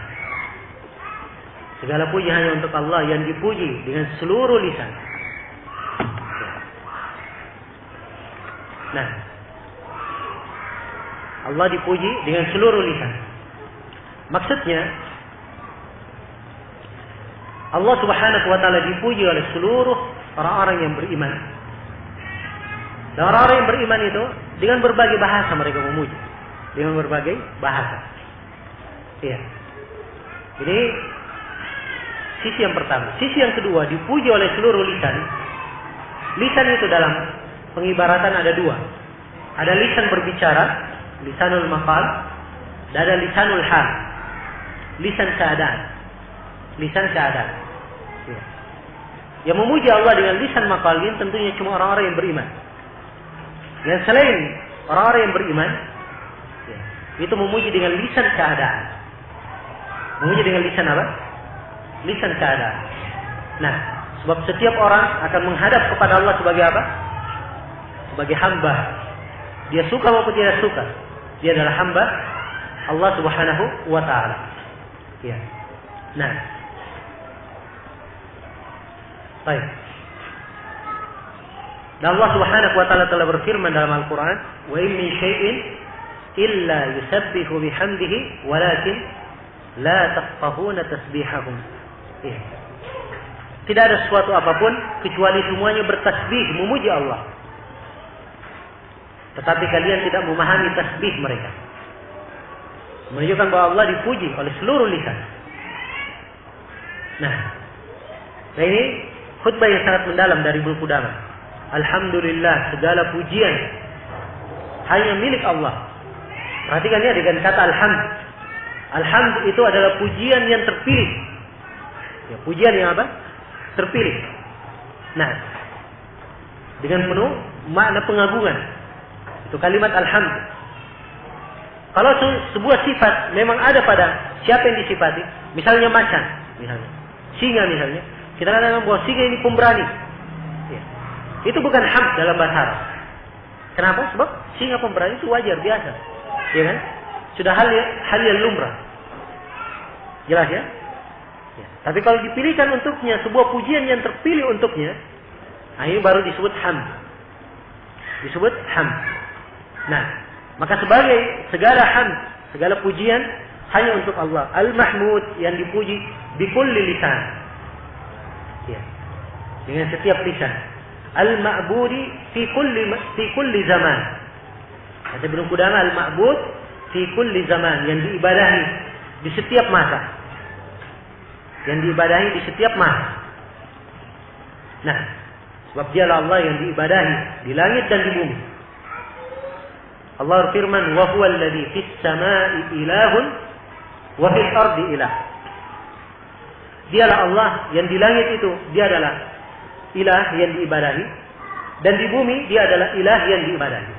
Segala puji hanya untuk Allah yang dipuji dengan seluruh lisan. Nah, Allah dipuji dengan seluruh lisan. Maksudnya, Allah Subhanahu wa taala dipuji oleh seluruh orang-orang yang beriman. Dan orang-orang yang beriman itu dengan berbagai bahasa mereka memuji. Dengan berbagai bahasa. Iya. Ini sisi yang pertama. Sisi yang kedua, dipuji oleh seluruh lisan. Lisan itu dalam pengibaratan ada dua. Ada lisan berbicara, lisanul maqal, dan ada lisanul hal, lisan keadaan. Ya. Yang memuji Allah dengan lisan maqal ini tentunya cuma orang-orang yang beriman. Yang selain orang-orang yang beriman, ya, itu memuji dengan lisan keadaan. Memuji dengan lisan apa? Lisan keadaan. Nah, sebab setiap orang akan menghadap kepada Allah sebagai apa? Sebagai hamba. Dia suka maupun tidak suka, dia adalah hamba Allah Subhanahu wa taala. Ya. Nah. Baik. Dan Allah Subhanahu wa taala telah berfirman dalam Al-Qur'an, "Wa in min syai'in illa yusabbihu bihamdihi walakin la tafqahuna tasbihahum." Ya. Tidak ada sesuatu apapun kecuali semuanya bertasbih memuji Allah. Tetapi kalian tidak memahami tasbih mereka. Menunjukkan bahwa Allah dipuji oleh seluruh lisan. Nah, ini khutbah yang sangat mendalam dari Ibnu Qudamah. Alhamdulillah, segala pujian hanya milik Allah. Perhatikan ya dengan kata alhamd. Alhamd itu adalah pujian yang terpilih. Ya, pujian yang apa? Terpilih. Nah, dengan penuh makna pengagungan. Itu kalimat alhamd. Kalau sebuah sifat memang ada pada siapa yang disifati, misalnya macan, misalnya singa, misalnya kita katakan bahwa singa ini pemberani. Ya. Itu bukan hamd dalam bahasa Arab. Kenapa? Sebab singa pemberani itu wajar, biasa, ya kan? Sudah hal yang lumrah. Jelas ya? Ya. Tapi kalau dipilihkan untuknya sebuah pujian yang terpilih untuknya, nah ini baru disebut hamd. Disebut hamd. Nah, maka sebagai segala hamd, segala pujian hanya untuk Allah. Al-Mahmud, yang dipuji bikulli lisan. Ya. Dengan setiap lisan. Al-Ma'budi fi kulli zaman. Kata Ibnu Qudamah, Al-Ma'bud fi kulli zaman, yang diibadahi di setiap masa. Yang diibadahi di setiap masa. Nah, sebab dialah Allah yang diibadahi di langit dan di bumi. Allah berfirman, "Wa huwal ladzi fis samaa'i ilahun wa fil ardi ilah." Dialah Allah yang di langit itu, dia adalah ilah yang diibadahi, dan di bumi dia adalah ilah yang diibadahi.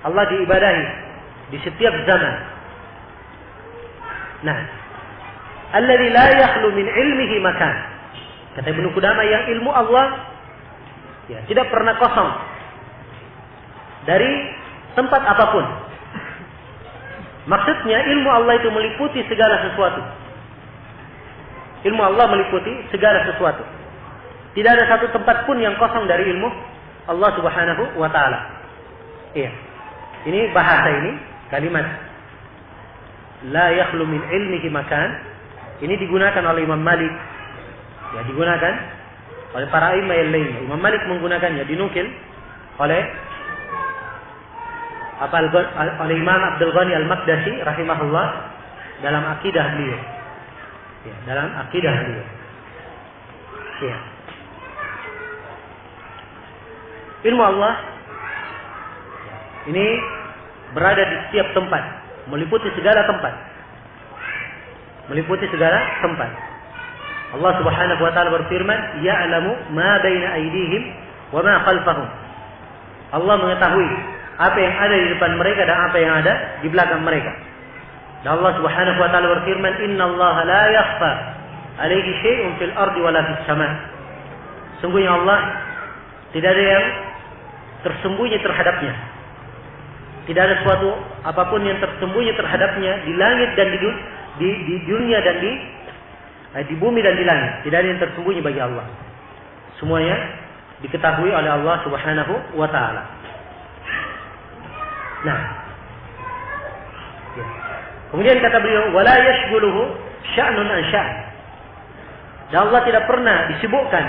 Allah diibadahi di setiap zaman. Nah, alladzi la yakhlu min ilmihi makan. Kata Ibnu Qudamah, yang ilmu Allah ya tidak pernah kosong dari tempat apapun. Maksudnya ilmu Allah itu meliputi segala sesuatu. Ilmu Allah meliputi segala sesuatu. Tidak ada satu tempat pun yang kosong dari ilmu Allah Subhanahu wa taala. Iya. Ini bahasa ini, kalimat la yakhlu min ilmihi makan, ini digunakan oleh Imam Malik. Ya, digunakan oleh para imam yang lainnya. Imam Malik menggunakannya, dinukil oleh oleh Imam Abdul Ghani Al-Maqdisi rahimahullah dalam akidah beliau. Ya, dalam akidah beliau. Ya. Ilmu Allah ini berada di setiap tempat, meliputi segala tempat. Meliputi segala tempat. Allah Subhanahu wa taala berfirman, "Ya'lamu ma baina aydihim wa ma khalfahum." Allah mengetahui apa yang ada di depan mereka dan apa yang ada di belakang mereka. Dan Allah Subhanahu wa taala berfirman, "Innallaha la yakhfa 'alaihi syai'un fil ardi wa la fis sama'." Sungguhnya Allah tidak ada yang tersembunyi terhadapnya. Tidak ada sesuatu apapun yang tersembunyi terhadapnya di langit dan di dunia dan di bumi dan di langit. Tidak ada yang tersembunyi bagi Allah. Semuanya diketahui oleh Allah Subhanahu wa taala. Nah. Ya. Kemudian kata beliau, "Wala yashghuluhu sya'nun an sya'n." Dan Allah tidak pernah disibukkan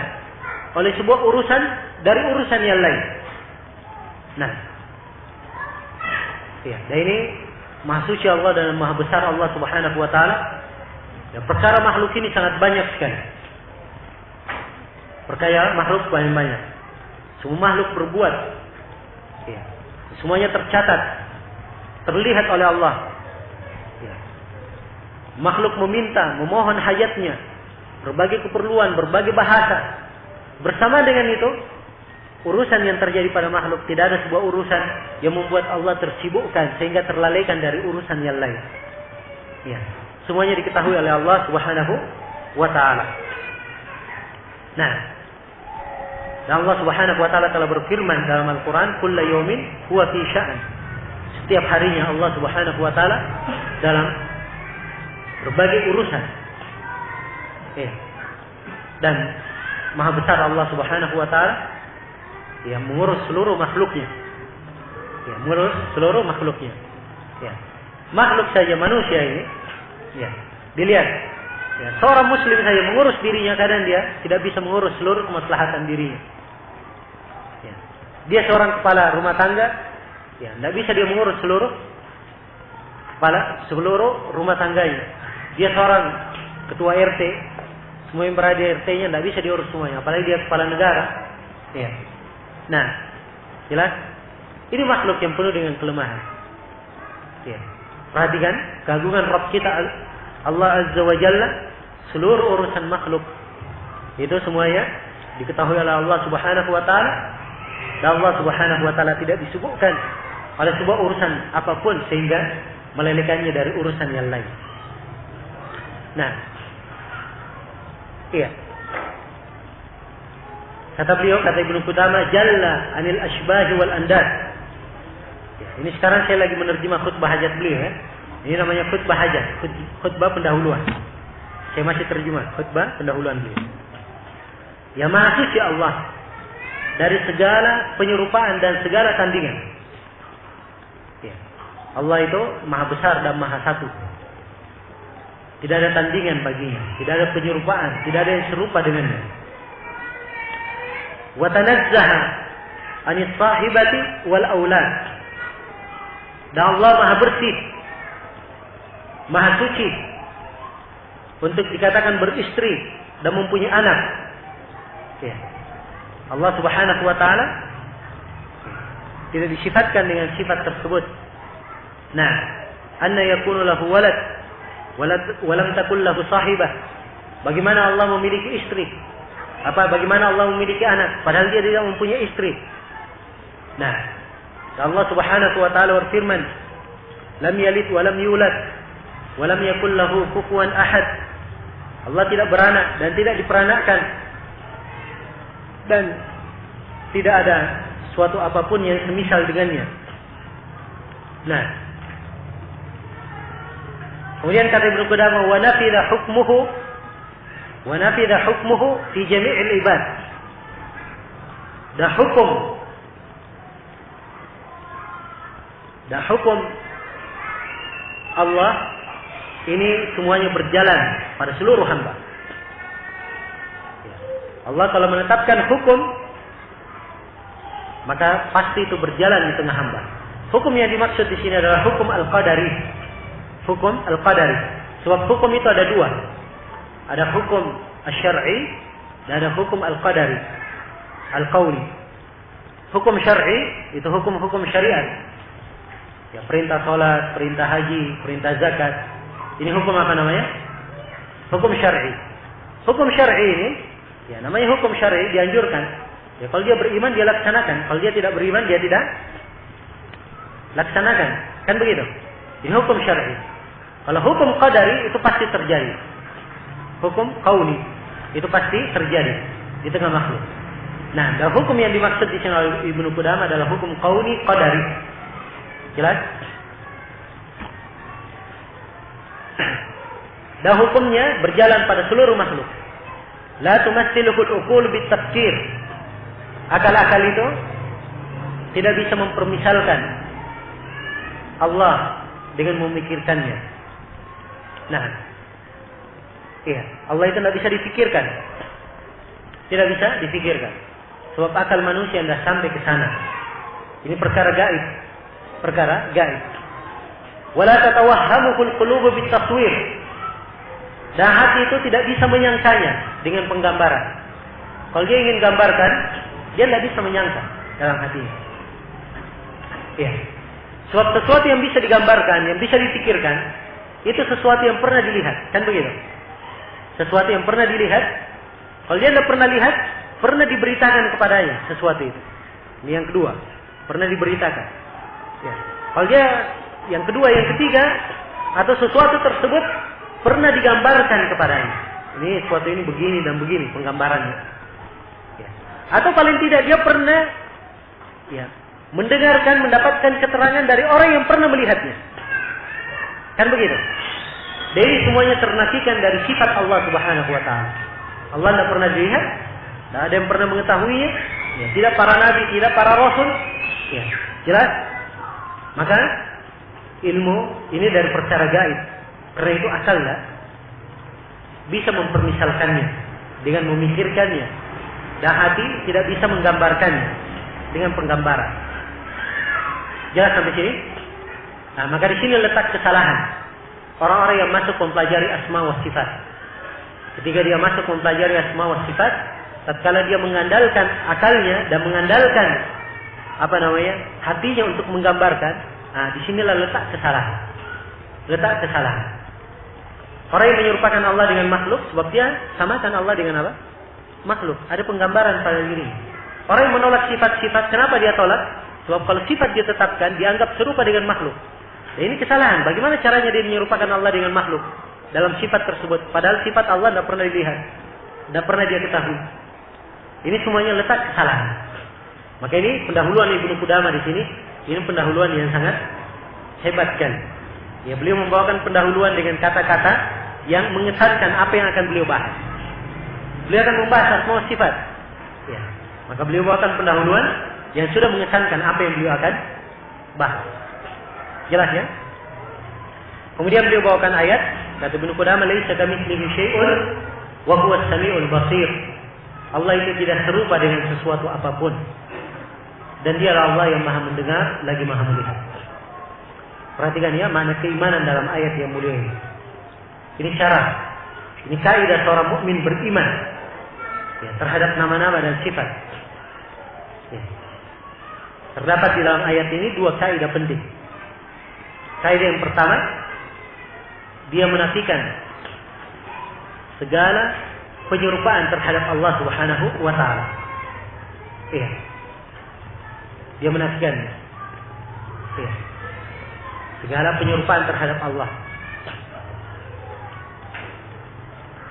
oleh sebuah urusan dari urusan yang lain. Nah. Ya, dan ini Maha Suci Allah dan Maha Besar Allah Subhanahu wa taala. Ya, perkara makhluk ini sangat banyak sekali. Perkara makhluk banyak. Semua makhluk berbuat. Ya. Semuanya tercatat, terlihat oleh Allah. Ya. Makhluk meminta, memohon hajatnya, berbagai keperluan, berbagai bahasa. Bersama dengan itu, urusan yang terjadi pada makhluk, tidak ada sebuah urusan yang membuat Allah tersibukkan sehingga terlalaikan dari urusan yang lain. Ya. Semuanya diketahui oleh Allah Subhanahu wa taala. Nah, dan Allah Subhanahu wa taala telah berfirman dalam Al-Qur'an, "Kullu yawmin huwa fi sya'an." setiap harinya Allah Subhanahu wa taala dalam berbagai urusan. Dan maha besar Allah Subhanahu wa taala yang mengurus seluruh makhluknya. Mengurus seluruh makhluknya. Makhluk saja manusia ini, dilihat. Seorang muslim saja mengurus dirinya, kadang dia tidak bisa mengurus seluruh kemaslahatan dirinya. Dia seorang kepala rumah tangga, tidak bisa dia mengurus seluruh rumah tangganya. Dia seorang ketua RT, semua yang berada di RT-nya tidak bisa diurus semuanya, apalagi dia kepala negara. Nah, jelas ini makhluk yang penuh dengan kelemahan. Perhatikan keagungan Rabb kita Allah Azza wa Jalla, seluruh urusan makhluk itu semuanya diketahui oleh Allah Subhanahu wa taala. Dan Allah Subhanahu wa taala tidak disibukkan oleh sebuah urusan apapun sehingga melelekannya dari urusan yang lain. Nah, kata beliau, kata Ibnu Qudamah, jalla anil asbahi wal andad. Ini sekarang saya lagi menerjemah khutbah hajat beliau. Ini namanya khutbah hajat, khutbah pendahuluan. Saya masih terjemah khutbah pendahuluan beliau. Ya Maha Suci Allah dari segala penyerupaan dan segala tandingan. Allah itu Maha Besar dan Maha Satu. Tidak ada tandingan baginya, tidak ada penyerupaan, tidak ada yang serupa dengannya. Wa tanazzaha anis sahibati wal aulad. Dan Allah Maha bersih, Maha suci untuk dikatakan beristri dan mempunyai anak. Allah Subhanahu wa taala tidak disifatkan dengan sifat tersebut. Nah, anna yakunu lahu walad wa lam takul lahu sahibah. Bagaimana Allah memiliki istri? Bagaimana Allah memiliki anak padahal dia tidak mempunyai istri? Nah, Allah Subhanahu wa taala berfirman, "Lam yalid wa lam yulad wa lam yakul lahu kufuwan ahad." Allah tidak beranak dan tidak diperanakkan. Dan tidak ada suatu apapun yang semisal dengannya. Nah, kemudian kata Ibnu Qudamah, wa nafidha hukmuhu fi jami'il ibad. Dan hukum Allah ini semuanya berjalan pada seluruh hamba. Allah kalau menetapkan hukum, maka pasti itu berjalan di tengah hamba. Hukum yang dimaksud di sini adalah hukum al-qadari. Hukum al-qadari. Sebab hukum itu ada dua. Ada hukum asy-syar'i dan ada hukum al-qadari, al-qauli. Hukum syar'i itu hukum-hukum syariat. Ya, perintah salat, perintah haji, perintah zakat. Ini hukum apa namanya? Hukum syar'i. Hukum syar'i ini, ya namanya hukum syar'i, dianjurkan. Ya kalau dia beriman dia laksanakan, kalau dia tidak beriman dia tidak laksanakan. Kan begitu? Ini hukum syar'i. Kalau hukum qadari itu pasti terjadi. Hukum qauli itu pasti terjadi di tengah makhluk. Nah, dan hukum yang dimaksud di sini oleh Ibnu Qudamah adalah hukum qauli qadari. Jelas? Dan hukumnya berjalan pada seluruh makhluk. La tumassiluhul uqul bitafkir. Akal-akal itu tidak bisa mempermisalkan Allah dengan memikirkannya. Nah, Allah itu tidak bisa dipikirkan. Tidak bisa dipikirkan. Sebab akal manusia tidak sampai ke sana. Ini perkara gaib. Perkara gaib. Wala tatawahhamuhul qulubu bitaswir. Dan hati itu tidak bisa menyangkanya dengan penggambaran. Kalau dia ingin gambarkan, dia tidak bisa menyangka dalam hatinya. Sebab sesuatu yang bisa digambarkan, yang bisa dipikirkan, itu sesuatu yang pernah dilihat. Kan begitu? Sesuatu yang pernah dilihat. Kalau dia tidak pernah lihat, pernah diberitakan kepadanya sesuatu itu. Ini yang kedua. Pernah diberitakan. Kalau dia yang kedua, yang ketiga, atau sesuatu tersebut pernah digambarkan kepadanya. Ini sesuatu ini begini dan begini penggambarannya. Atau paling tidak dia pernah mendengarkan, mendapatkan keterangan dari orang yang pernah melihatnya. Kan begitu. Jadi semuanya ternafikan dari sifat Allah Subhanahu wa taala. Allah tidak pernah dilihat, tidak ada yang pernah mengetahuinya, ya, tidak para nabi, tidak para rasul. Ya, jelas? Maka ilmu ini dari perkara gaib. Karena itu asalnya bisa mempermisalkannya dengan memikirkannya, dan hati tidak bisa menggambarkannya dengan penggambaran. Jelas sampai sini? Nah, maka di sini letak kesalahan orang-orang yang masuk mempelajari asma wa sifat. Ketika dia masuk mempelajari asma wa sifat, tatkala dia mengandalkan akalnya dan mengandalkan hatinya untuk menggambarkan, nah di sinilah letak kesalahan. Letak kesalahan. Orang yang menyerupakan Allah dengan makhluk, sebab dia samakan Allah dengan apa? Makhluk. Ada penggambaran pada diri. Orang yang menolak sifat-sifat, kenapa dia tolak? Sebab kalau sifat dia tetapkan, dianggap serupa dengan makhluk. Nah, ini kesalahan. Bagaimana caranya dia menyerupakan Allah dengan makhluk dalam sifat tersebut? Padahal sifat Allah tidak pernah dilihat, tidak pernah dia ketahui. Ini semuanya letak kesalahan. Maka ini pendahuluan Ibnu Qudamah di sini, ini pendahuluan yang sangat hebat kan. Ya, beliau membawakan pendahuluan dengan kata-kata yang mengesankan apa yang akan beliau bahas. Beliau akan membahas asma sifat. Ya, maka beliau bawakan pendahuluan yang sudah mengesankan apa yang beliau akan bahas. Jelas ya? Kemudian beliau bawakan ayat, kata Ibnu Qudamah, "Laisa kamitslihi syai'un wa huwas samiul basir." Allah itu tidak serupa dengan sesuatu apapun. Dan dialah Allah yang Maha mendengar lagi Maha melihat. Perhatikan ya, mana keimanan dalam ayat yang mulia ini. Ini syarat. Ini kaidah seorang mukmin beriman ya, terhadap nama-nama dan sifat. Ya. Terdapat di dalam ayat ini dua kaidah penting. Kaidah yang pertama, dia menafikan segala penyerupaan terhadap Allah Subhanahu wa taala. Iya. Dia menafikan. Iya. Segala penyerupaan terhadap Allah.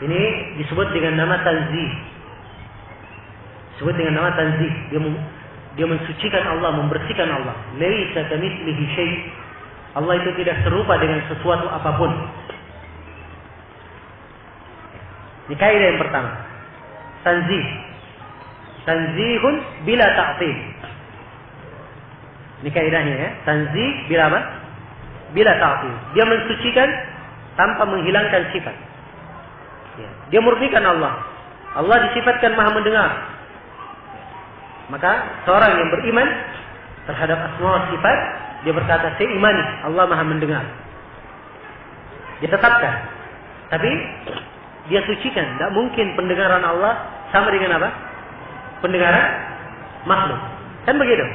Ini disebut dengan nama tanzih. Disebut dengan nama tanzih. Dia mensucikan Allah, membersihkan Allah. Laisa kamitslihi syai'. Allah itu tidak serupa dengan sesuatu apapun. Ini kaidah yang pertama. Tanzih. Tanzihun bila ta'til. Ini kaidahnya ya. Tanzih bila apa? Bila ta'til. Dia mensucikan tanpa menghilangkan sifat. Ya. Dia murnikan Allah. Allah disifatkan Maha mendengar. Maka seorang yang beriman terhadap asma wa sifat, dia berkata, saya imani Allah Maha mendengar. Dia tetapkan. Tapi dia sucikan. Tidak mungkin pendengaran Allah sama dengan apa? Pendengaran makhluk. Kan begitu?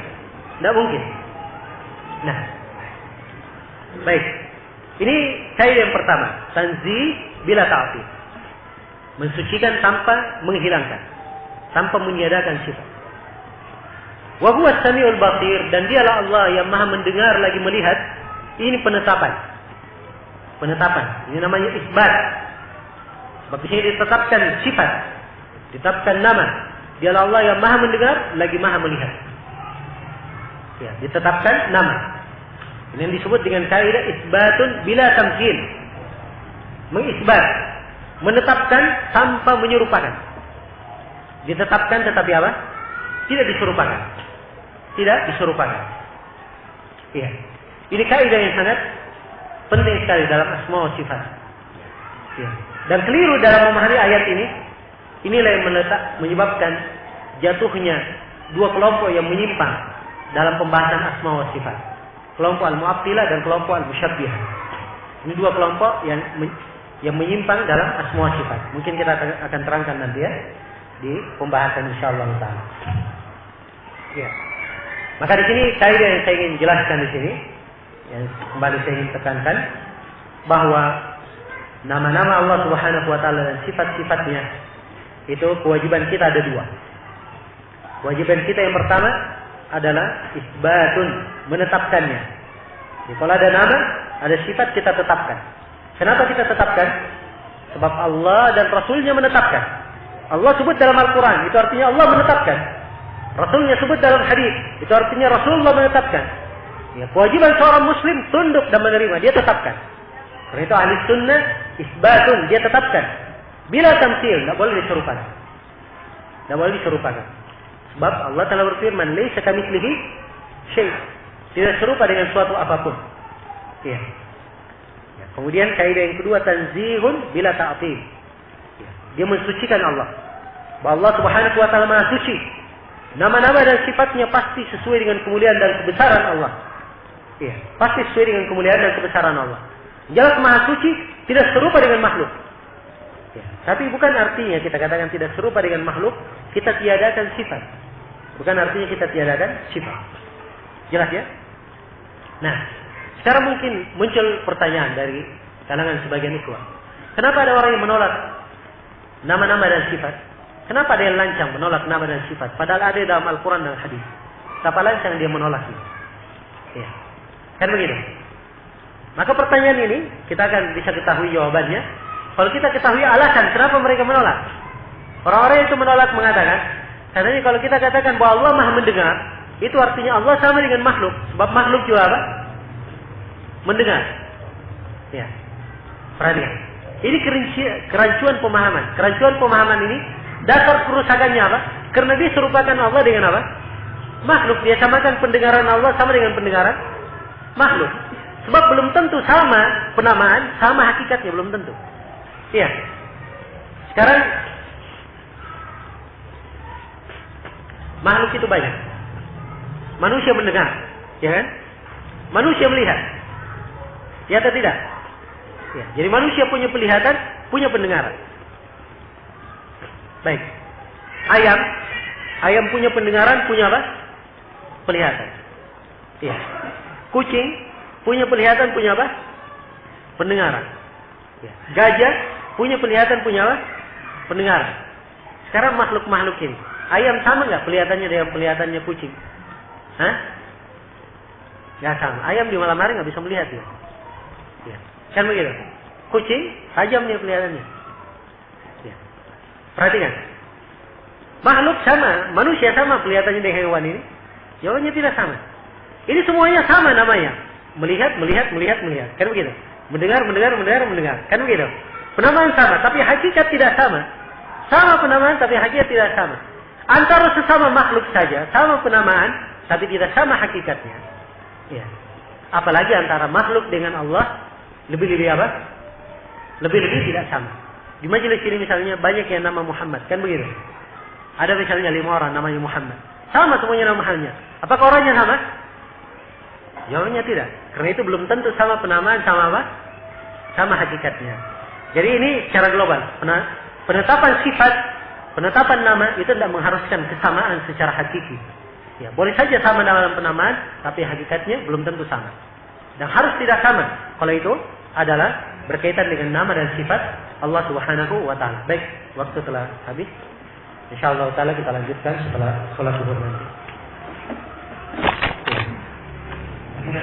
Tidak mungkin. Nah, baik. Ini kaidah yang pertama. Tanzih bila ta'til. Mensucikan tanpa menghilangkan. Tanpa meniadakan sifat. Wa huwa as-sami'ul basir, dan dialah Allah yang Maha mendengar lagi melihat. Ini penetapan. Penetapan. Ini namanya isbat. Sebab di sini ditetapkan sifat, ditetapkan nama. Dialah Allah yang Maha mendengar lagi Maha melihat. Ya, ditetapkan nama. Ini yang disebut dengan kaidah isbatun bila tamthil. Mengisbat, menetapkan tanpa menyerupakan. Ditetapkan tetapi apa? Tidak diserupakan. Tidak diserupakan. Iya. Ini kaidah yang sangat penting sekali dalam asma wa sifat. Ya. Dan keliru dalam memahami ayat ini, inilah yang menyebabkan jatuhnya dua kelompok yang menyimpang dalam pembahasan asma wa sifat. Kelompok al-mu'attilah dan kelompok al-musyabbihah. Ini dua kelompok yang menyimpang dalam asma wa sifat. Mungkin kita akan terangkan nanti ya di pembahasan insyaallah taala. Ya. Maka di sini kaidah yang saya ingin jelaskan di sini, yang kembali saya ingin tekankan, bahwa nama-nama Allah Subhanahu wa taala dan sifat-sifatnya itu kewajiban kita ada dua. Kewajiban kita yang pertama adalah isbatun, menetapkannya. Jadi, kalau ada nama, ada sifat, kita tetapkan. Kenapa kita tetapkan? Sebab Allah dan Rasulnya menetapkan. Allah sebut dalam Al-Quran, itu artinya Allah menetapkan. Rasulnya sebut dalam hadis. Itu artinya Rasulullah menetapkan. Ya, kewajiban seorang muslim tunduk dan menerima, dia tetapkan. Karena itu ahli sunnah isbatun, dia tetapkan. Bila tamtsil, tidak boleh diserupakan. Tidak boleh diserupakan. Sebab Allah telah berfirman, "Laisa kamitslihi syai'." Tidak serupa dengan suatu apapun. Ya. Ya. Kemudian kaidah yang kedua, tanzihun bila ta'til. Ya. Dia mensucikan Allah. Bahwa Allah Subhanahu wa taala Maha suci. Nama-nama dan sifatnya pasti sesuai dengan kemuliaan dan kebesaran Allah. Ya. Pasti sesuai dengan kemuliaan dan kebesaran Allah. Jelas Maha suci, tidak serupa dengan makhluk. Ya. Tapi bukan artinya kita katakan tidak serupa dengan makhluk, kita tiadakan sifat. Bukan artinya kita tiadakan sifat. Jelas ya? Nah, sekarang mungkin muncul pertanyaan dari kalangan sebagian ikhwan. Kenapa ada orang yang menolak nama-nama dan sifat? Kenapa ada yang lancang menolak nama dan sifat? Padahal ada dalam Al-Quran dan Hadis. Kenapa lancang dia menolaknya? Ya. Kan begitu? Maka pertanyaan ini kita akan bisa ketahui jawabannya. Kalau kita ketahui alasan kenapa mereka menolak. Orang-orang itu menolak mengatakan, katanya kalau kita katakan bahwa Allah Maha mendengar, itu artinya Allah sama dengan makhluk. Sebab makhluk juga apa? Mendengar. Ya. Perhatikan. Ini kerancuan pemahaman. Kerancuan pemahaman ini, dasar kerusakannya apa? Karena dia serupakan Allah dengan apa? Makhluk. Dia samakan pendengaran Allah sama dengan pendengaran makhluk. Sebab belum tentu sama penamaan, sama hakikatnya. Belum tentu. Iya. Sekarang, makhluk itu banyak. Manusia mendengar, ya kan? Manusia melihat, ya atau tidak? Ya, jadi manusia punya penglihatan, punya pendengaran. Baik. Ayam punya pendengaran, punya apa? Penglihatan. Ya. Kucing punya penglihatan, punya apa? Pendengaran. Ya. Gajah punya penglihatan, punya apa? Pendengaran. Sekarang makhluk-makhluk ini, ayam sama nggak penglihatannya dengan penglihatannya kucing? Hah? Nggak sama. Ayam di malam hari nggak bisa melihat ya. Ya. Kan begitu. Kucing tajam dia penglihatannya. Ya. Perhatikan. Makhluk sama, manusia sama penglihatannya dengan hewan ini. Jawabannya tidak sama. Ini semuanya sama namanya. Melihat. Kan begitu. Mendengar. Kan begitu. Penamaan sama, tapi hakikat tidak sama. Sama penamaan, tapi hakikat tidak sama. Antara sesama makhluk saja, sama penamaan, tapi tidak sama hakikatnya. Ya. Apalagi antara makhluk dengan Allah, lebih-lebih apa? Lebih-lebih tidak sama. Di majelis ini misalnya banyak yang nama Muhammad, kan begitu? Ada misalnya 5 orang namanya Muhammad. Sama semuanya namanya. Apakah orangnya sama? Jawabannya tidak. Karena itu belum tentu sama penamaan, sama apa? Sama hakikatnya. Jadi ini secara global. Penetapan sifat, penetapan nama itu tidak mengharuskan kesamaan secara hakiki. Ya, boleh saja sama dalam penamaan, tapi hakikatnya belum tentu sama. Dan harus tidak sama. Kalau itu adalah berkaitan dengan nama dan sifat Allah Subhanahu wa taala. Baik, waktu telah habis. Insyaallah taala kita lanjutkan setelah salat zuhur nanti. Ya.